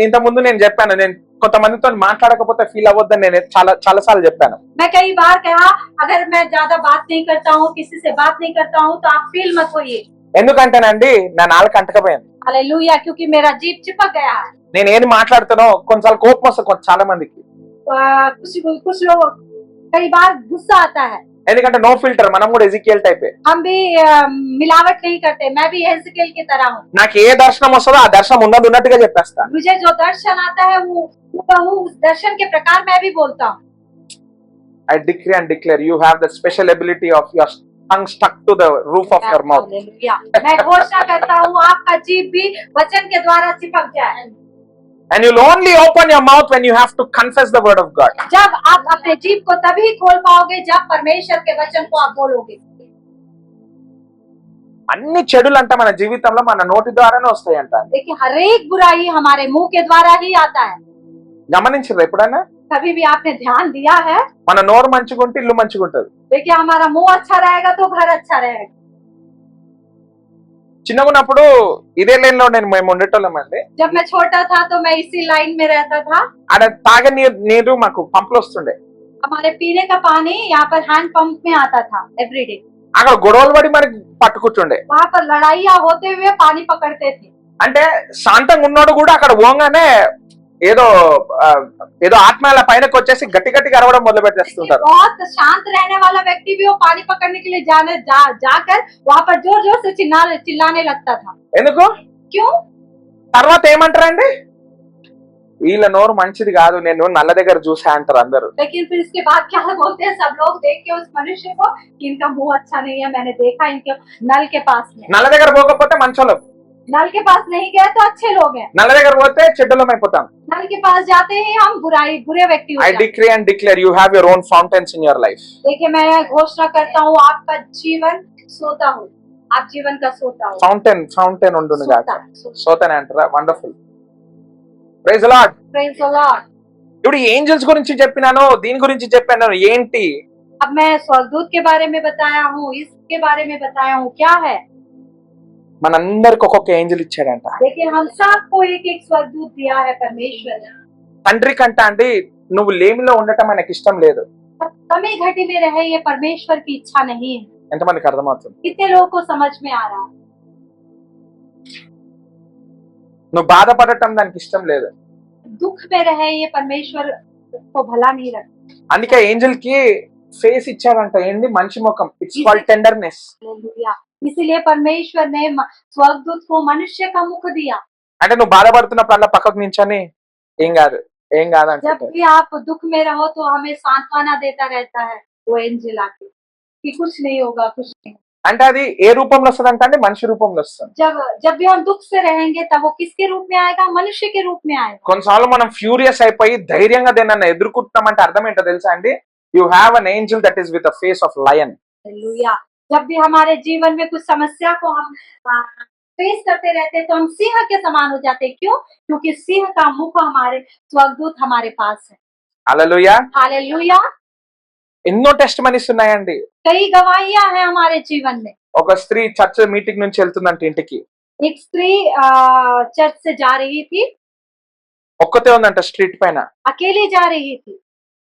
ఇంత ముందు నేను చెప్పాను, నేను కొంతమందితో మాట్లాడకపోతే ఫీల్ అవ్వద్దని నేను చాలా సార్లు చెప్పాను. मैं कई बार कहा अगर मैं ज्यादा बात नहीं करता हूँ, किसी से बात नहीं करता हूँ तो आप फील मत होइए। ఎందుకంటేనండి నా నాలుక అంటకపోయాను. हालेलुया। क्योंकि मेरा जीभ चिपक गया है। నేను ఏది మాట్లాడుతానో కొన్నిసార్లు కోపం వస్తుంది చాలా మందికి. कुछ लोग कई बार गुस्सा आता है। ఎందుకంటే నో ఫిల్టర్, మనం కూడా ఎజికియల్ టైపే. हम भी मिलावट नहीं करते, मैं भी एजेकिएल की तरह हूँ। నాకు ఏ దర్శనం వస్తుందో ఆ దర్శనం ఉన్నట్టుగా చెప్పేస్తా. मुझे जो दर्शन आता है वो उस दर्शन के प्रकार मैं भी बोलता हूँ। I decree and declare you have the special ability of your tongue stuck to the roof of your mouth. Hallelujah. मैं घोषणा करता हूँ आपका जीभ भी वचन के द्वारा चिपक जाए। And you'll only open your mouth when you have to confess the word of God. जब आप अपने जीभ को तभी खोल पाओगे जब परमेश्वर के वचन को आप बोलोगे। అన్ని చెడులు అంటే మన జీవితంలో మన నోటి ద్వారానే వస్తాయంట. देखिए हर एक बुराई हमारे मुंह के द्वारा ही आता है। గమనించారా ఎప్పుడైనా? कभी भी आपने ध्यान दिया है? మన నోరు మంచిగుంటే ఇల్లు మంచిగుంటది. देखिए हमारा मुंह अच्छा रहेगा तो घर अच्छा रहेगा। చిన్నగా ఉన్నప్పుడు ఇదే లైన్ లో మేము ఉండేటోళ్ళమండి. जब मैं छोटा था तो मैं इसी लाइन में रहता था। ఆడ తాగే నీరు మాకు పంపులు వస్తుండే. हमारे पीने का पानी यहाँ पर हैंड पंप में आता था एवरीडे। అక్కడ గొడవలు పడి మనకి పట్టుకుంటుండే. वहाँ पर लड़ाइयाँ होते हुए पानी पकड़ते थे। అంటే శాంతంగా ఉన్నోడు కూడా అక్కడ పోగానే ఏదో ఆత్మల పైనకి వచ్చేసి గట్టి గట్టిగా అరవడం మొదలు పెట్టేస్తుంటారు. बहुत शांत रहने वाला व्यक्ति भी वो पानी पकड़ने के लिए जाकर वहाँ पर जोर जोर से चिल्लाने लगता था। ఎందుకు? क्यों? తర్వాత ఏమంటారండి? వీళ్ళ నోరు మంచిది కాదు, నేను నల్ల దగ్గర చూసా అంటారు అందరూ. लेकिन फिर इसके बाद क्या बोलते हैं सब लोग देख के उस मनुष्य को कि इनका मुंह अच्छा नहीं है, मैंने देखा इनके नल के पास में। నల్ల దగ్గర పోకపోతే మంచోళ్ళం, नल के पास नहीं गए तो अच्छे लोग हैं, నల్ల దగ్గర పోతే చెడ్డలం అయిపోతాం. नल के पास जाते ही हम बुरे व्यक्ति हो I जाते हैं। decree and declare you have your own fountains in your life. देखिए मैं घोषणा करता हूँ आपका जीवन सोता हो, आप जीवन का सोता हो। ఫౌంటైన్ ఉండును గాక. सोता। సోతనే అంటారా? Wonderful. Praise the Lord. Praise the Lord। ఇప్పుడు ఏంజల్స్ గురించి చెప్పినాను, దీని గురించి చెప్పాను, ఏంటి? अब मैं स्वर्गदूत के बारे में बताया हूँ, इसके बारे में बताया हूँ, क्या है? మనందరికి ఒక్కొక్క ఏంజల్ ఇచ్చాడంట. देखिए हम सबको एक एक स्वर्गदूत दिया है परमेश्वर। తండ్రి కంట అండి నువ్వు లేమిలో ఉండటం ఆయనకి ఇష్టం లేదు. कमी घटी में रहे ये परमेश्वर की इच्छा नहीं है। ఎంతమందికి అర్థమవుతుంది? कितने लोगों को समझ में आ रहा है? నువ్వు బాధపడటం దానికి ఇష్టం లేదు. दुख में रहे ये परमेश्वर को भला नहीं रखता। అందుకే ఏంజల్ కి ఫేస్ ఇచ్చాడంట, ఏంటి? మనిషి ముఖం. It's called tenderness. हालेलुया। इसीलिए परमेश्वर ने स्वर्गदूत को मनुष्य का मुख दिया। అంటే నువ్వు బాధపడుతున్నప్పుడు అలా పక్కకు నించొని ఏం కాదు ఏం కాదు जब అంటే भी आप दुख में रहो तो हमें सांत्वना देता रहता है वो एंजल आके कि कुछ नहीं होगा, कुछ नहीं। అంటే అది ఏ రూపంలో వస్తుంది అంటే మనిషి రూపంలో వస్తుంది. जब भी हम दुख से रहेंगे तब वो किसके रूप में आएगा? मनुष्य के रूप में आएगा। కొన్నిసార్లు మనం ఫ్యూరియస్ అయిపోయి ధైర్యంగా దేనన్నా ఎదుర్కొంటున్నాం అంటే అర్థం ఏంటో తెలుసా అండి? You have an angel that is with a face of lion. Hallelujah. जब भी हमारे जीवन में कुछ समस्या को हम फेस करते रहते हैं तो हम सिंह के समान हो जाते हैं। क्यों? क्योंकि सिंह का मुख हमारे स्वर्गदूत हमारे पास है। హల్లెలూయా. हालेलुया। ఎన్నో టెస్ట్ మనీస్ ఉన్నాయండి. कई गवाहियां हैं हमारे जीवन में। ఒక స్త్రీ చర్చ్ మీటింగ్ నుంచి వెళ్తుందంట ఇంటికి. एक स्त्री चर्च से जा रही थी, ఒక్కతే ఉందంట స్ట్రీట్ పైన. अकेली जा रही थी।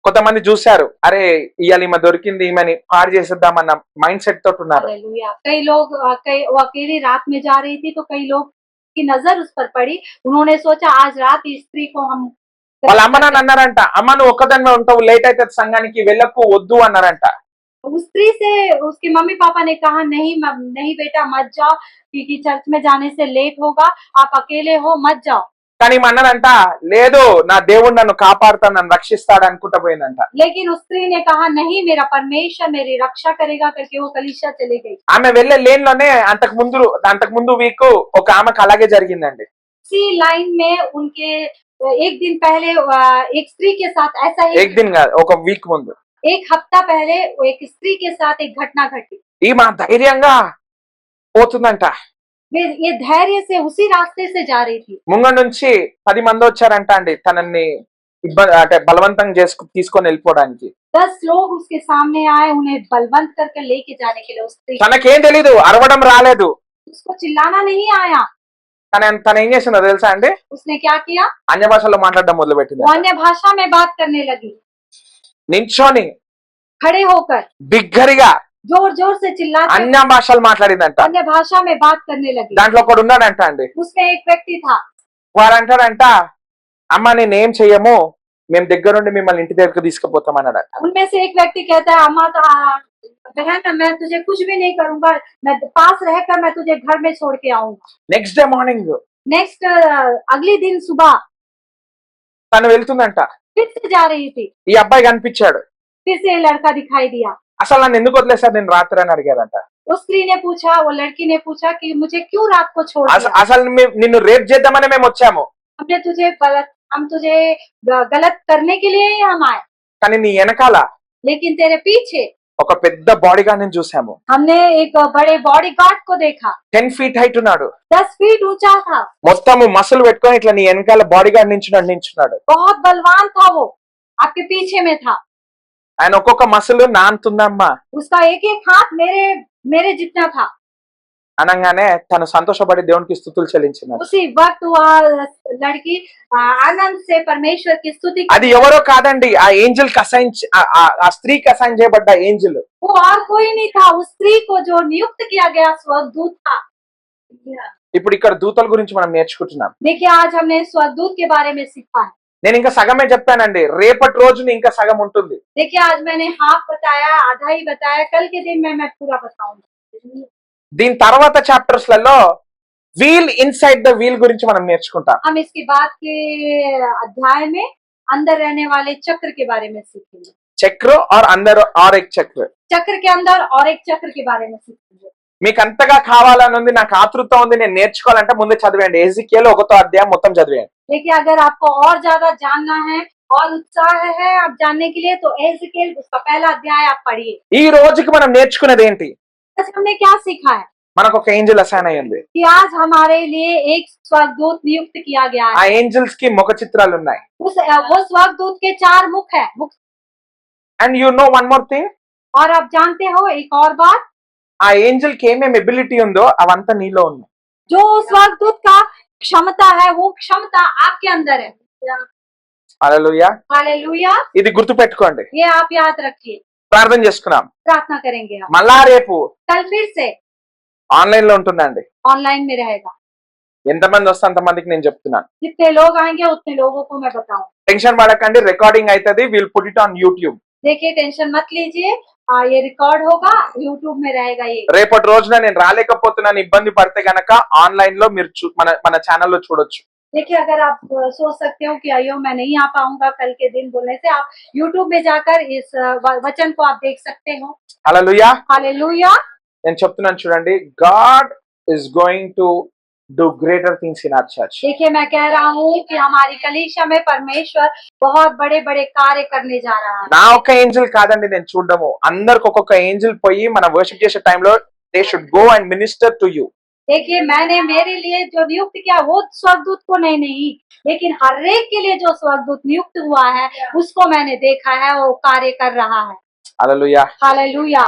కొంతమంది చూశారు, అరే ఇవాళ ఈమె దొరికింది, ఈమెని పాడు చేసేద్దామన్న మైండ్ సెట్ తోటి ఉన్నారు. हालेलुया। कई लोग वो अकेली रात में जा रही थी तो कई लोग की नजर उस पर पड़ी। उन्होंने सोचा आज रात इस स्त्री को हम వాళ్ళ అమ్మ నాన్న అన్నారంట, అమ్మ నువ్వు ఒక్కదానివే ఉంటావు, లేట్ అయితే సంఘానికి వెళ్ళకు, వద్దు అన్నారంట. उस स्त्री से उसके मम्मी पापा ने कहा नहीं नहीं बेटा मत जाओ, क्योंकि चर्च में जाने से लेट होगा, आप अकेले हो मत जाओ। కానీ ఈమె అన్నారంట, లేదు నా దేవుడు నన్ను కాపాడుతాడు, నన్ను రక్షిస్తాడు అనుకుంటా పోయిందంట. लेकिन उस स्त्री ने कहा नहीं मेरा परमेश्वर मेरी रक्षा करेगा करके वो कलीसिया चली गई। ఆమె వెళ్లే లేన్ లోనే అంతకు ముందు వీక్ ఒక ఆమెకు అలాగే జరిగిందండి. इसी लाइन में उनके एक दिन पहले एक स्त्री के साथ ऐसा ही एक दिन కాదు, ఒక వీక్ ముందు एक हफ्ता पहले एक स्त्री के साथ एक घटना घटी। ఈమె ధైర్యంగా పోతుందంట. ये धैर्य से उसी रास्ते से जा रही थी। ముంగ నుంచి 10 మంది వచ్చారంట అండి తనని అంటే బలవంతంగా తీసుకొని వెళ్ళిపోవడానికి. 10 लोग उसके सामने आए उन्हें बलवंत करके लेके जाने के लिए। उस स्त्री తనకేం తెలీదు, అరవడం రాలేదు. उसको चिल्लाना नहीं आया। తన ఏం చేసిందో తెలుసా అండి? उसने क्या किया? అన్య భాషలో మాట్లాడడం మొదలు పెట్టింది. वो अन्य भाषा में बात करने लगी। నించోని खड़े होकर బిగ్గరగా जोर जोर से चिल्लाकर అన్య భాషలు మాట్లాడిందంట. अन्य भाषा में बात करने लगी। దాంట్లో ఒకడు ఉన్నాడంట అండి. उसमें एक व्यक्ति था। వాడు అంటాడంట, అమ్మ నేనేం చెయ్యము, మేము దగ్గరుండి మిమ్మల్ని ఇంటి దగ్గరకు తీసుకుపోతాం అన్నాడట. उनमें से एक व्यक्ति कहता है अम्मा तो बहन मैं तुझे कुछ भी नहीं करूंगा, मैं पास रहकर मैं तुझे घर में छोड़ के आऊंगा। నెక్స్ట్ డే మార్నింగ్ नेक्स्ट अगले दिन सुबह తను వెళ్తుందంట. फिर से जा रही थी। ఈ అబ్బాయి కనిపించాడు. फिर से लड़का दिखाई दिया। అసలు నన్ను ఎందుకు వదిలేసారు నేను రాత్రి అని అడిగారంట. उस स्त्री ने पूछा, वो लड़की ने पूछा कि मुझे क्यों रात को छोड़ दिया? అసలు నిన్ను రేప్ చేద్దామని మేము వచ్చాము, हम तुझे गलत करने के लिए ही हम आए, కానీ నీ వెనకాల लेकिन तेरे पीछे ఒక పెద్ద బాడీ గార్డ్ ని చూసాము. हमने एक बड़े बॉडी गार्ड को देखा। 10 feet హైట్ ఉన్నాడు. 10 फीट ऊंचा था। మొత్తము మసలు పెట్టుకొని ఇట్లా నీ వెనకాల బాడీ గార్డ్ నించున్నాడు. बहुत बलवान था वो, आपके पीछे में था। ఆయన ఒక్కొక్క మసలు నానుతుందమ్మా उसका एक एक हाथ मेरे जितना था। అనగానే తను సంతోషపడి దేవునికి స్తుతులు చెల్లించినాడు. उसी वक्त वह लड़की आनंद से परमेश्वर की स्तुति। అది ఎవరో కాదండి, ఆ ఏంజల్ కి ఆ స్త్రీకి అసైన్ చేయబడ్డ ఏంజల్. वो और कोई नहीं था, उस स्त्री को जो नियुक्त किया गया स्वर्गदूत था। ఇప్పుడు ఇక్కడ దూతల గురించి మనం నేర్చుకుంటున్నాం. देखिए आज हमने स्वर्गदूत के बारे में सीखा है। నేను ఇంకా సగమే చెప్పానండి, రేపటి రోజున ఇంకా సగం ఉంటుంది. देखिए आज मैंने हाफ बताया, आधा ही बताया, कल के दिन में मैं पूरा बताऊंगा। దీని తర్వాత చాప్టర్స్ లలో వీల్ ఇన్సైడ్ ద వీల్ గురించి మనం నేర్చుకుంటాం. हम इसके बाद के अध्याय में अंदर रहने वाले चक्र के बारे में सीखेंगे। చక్ర और अंदर और एक చక్ర. चक्र के अंदर और एक चक्र के बारे में सीखेंगे। మీకు అంతగా కావాలని ఉంది, నాకు ఆతృత ఉంది, నేను నేర్చుకోవాలంటే ముందే చదివేయండి. ఎజికియేల్ 1వ అధ్యాయం మొత్తం చదివేయండి. देखिए अगर आपको और ज्यादा जानना है और उत्साह है आप जानने के लिए तो एजिकिएल उसका पहला अध्याय आप पढ़िए। ఈ రోజుకి మనం నేర్చుకునేది ఏంటి? आज हमने क्या सीखा है? మనకు ఒక ఏంజల్ అసైన్ అయ్యింది. कि आज हमारे लिए एक स्वर्गदूत नियुक्त किया गया ఆ है। ఏంజల్స్ కి ముఖ చిత్రాలు ఉన్నాయి. वो स्वर्गदूत के 4 मुख है। And you know one more thing, और आप जानते हो एक और बात, ఆ ఏంజల్ కి ఏమేమి ఎబిలిటీ ఉందో అవంతా నీలో ఉన్నాయి. जो स्वर्गदूत का क्षमता है वो क्षमता आपके अंदर है। హల్లెలూయా. हालेलुया। ఇది గుర్తు పెట్టుకోండి. ये आप याद रखिए। ప్రార్థన చేసుకున్నాం. प्रार्थना करेंगे हम। మళ్ళా రేపు कल फिर से ఆన్లైన్ లో ఉంటుందండి. ऑनलाइन में रहेगा। ఎంతమంది వస్తే అంతమందికి నేను చెప్తున్నాను. जितने लोग आएंगे उतने लोगों को मैं बताऊं। టెన్షన్ పడకండి, రికార్డింగ్ అవుతుంది. Will put it on YouTube. देखिए टेंशन मत लीजिए, ये रिकॉर्ड होगा, यूट्यूब में रहेगा ये। రేపటి రోజున నేను రాలేకపోతున్నాను ఇబ్బంది పడితే గనక ఆన్లైన్ లో మీరు మన ఛానల్లో చూడొచ్చు. देखिए अगर आप सोच सकते हो कि अयो मैं नहीं आ पाऊंगा कल के दिन बोलने से, आप यूट्यूब में जाकर इस वचन को आप देख सकते हो। హల్లెలూయా. हालेलुया। నేను చెప్తున్నాను చూడండి, God is going to do greater things in our church. देखिए मैं कह रहा हूँ कि हमारी कलीसिया में परमेश्वर बहुत बड़े बड़े कार्य करने जा रहा है। నా ఒక్క ఏంజల్ కాదండి నేను చూడడము, అందరికి ఒక్కొక్క ఏంజల్ పోయి మన వర్షిప్ చేసే టైంలో they should go and minister to you. देखिए मैंने मेरे लिए जो नियुक्त किया वो स्वर्गदूत को नहीं, लेकिन हर एक के लिए जो स्वर्गदूत नियुक्त हुआ है उसको मैंने देखा है, वो कार्य कर रहा है। హల్లెలూయా. हालेलुया।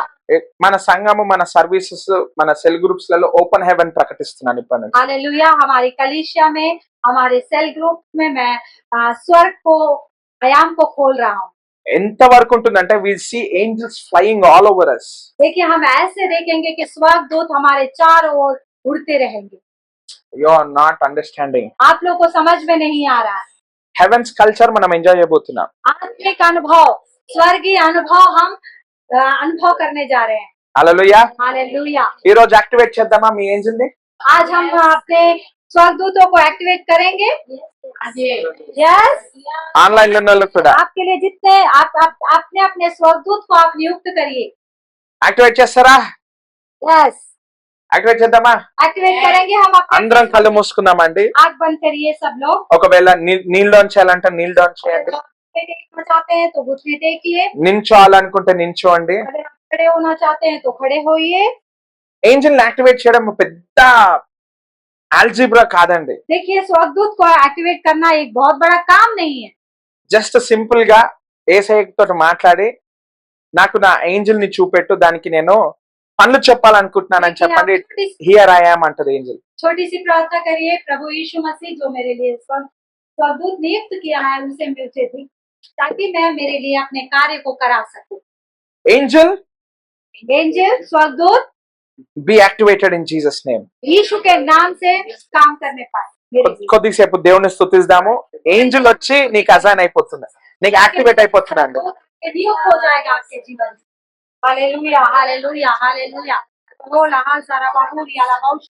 మన సంఘము, మన సర్వీసెస్, మన సెల్ గ్రూప్స్ లలో ఓపెన్ హెవెన్ ప్రకటిస్తున్నాను ఇప్పటి నుంచి. हालेलुया। हमारी कलीसिया में, हमारे सेल ग्रुप में मैं स्वर्ग को, आयाम को खोल रहा हूँ। ఎంత వరకు ఉంటుందంటే we see angels flying all over us. देखिए हम ऐसे देखेंगे कि स्वर्गदूत हमारे चारों ओर उड़ते रहेंगे। You are not understanding. आप लोग को समझ में नहीं आ रहा है। హెవెన్స్ కల్చర్ మనం ఎంజాయ్ చేయబోతున్నాం. आत्मिक अनुभव, स्वर्गीय अनुभव हम अनुभव करने जा रहे हैं। హల్లెలూయా. हालेलुया। ఈ రోజు యాక్టివేట్ చేద్దామా మీ ఏంజల్ ని? आज हम अपने स्वर्गदूतों को एक्टिवेट करेंगे। यस। ఆన్లైన్ లో ఉన్న వాళ్ళు కూడా आपके लिए जितने अपने अपने स्वर्गदूत को आप नियुक्त करिए। యాక్టివేట్ చేస్తారా? यस। యాక్టివేట్ చేద్దామా? एक्टिवेट करेंगे हम అందరం अपने। కళ్ళు మూసుకుందామండి. आग बंद करिए सब लोग। ఒకవేళ నీల్ డౌన్ చేయాలంటే నీల్ డౌన్ చేయండి. घुटने टेकना चाहते हैं तो घुटने टेकिए। నించోవాలనుకుంటే నించోండి. अगर आप खड़े होना चाहते हैं तो खड़े होइए। ఏంజల్ ని యాక్టివేట్ చేయడం పెద్ద ఆల్జీబ్రా కాదండి. देखिए स्वर्गदूत को एक्टिवेट करना एक बहुत बड़ा काम नहीं है। జస్ట్ సింపుల్ గా ఏసయ్యతో మాట్లాడి నాకు నా ఏంజల్ ని చూపెట్టు, దానికి నేను పనులు చెప్పాలనుకుంటున్నానని చెప్పండి. హియర్ ఐ యామ్ అంటది ఏంజల్. छोटी सी प्रार्थना करिए, प्रभु यीशु मसीह जो मेरे लिए स्वर्गदूत नियुक्त किया है उसे मुझे दी, ताकि मैं मेरे लिए अपने कार्य को करा सकूं। ఏంజల్ एंजल, स्वर्गदूत be activated in Jesus name. यीशु के नाम से काम करने पाए मेरे लिए। కొద్దిసేపు దేవుని స్తుతిద్దాము. ఏంజల్ వచ్చి నీకు అజైన్ అయిపోతుంది, నీకు యాక్టివేట్ అయిపోతున్నాడు. नियुक्त हो जाएगा आपके जीवन में। Hallelujah, hallelujah, hallelujah. बोला हाल सारा बाबू याला बाउश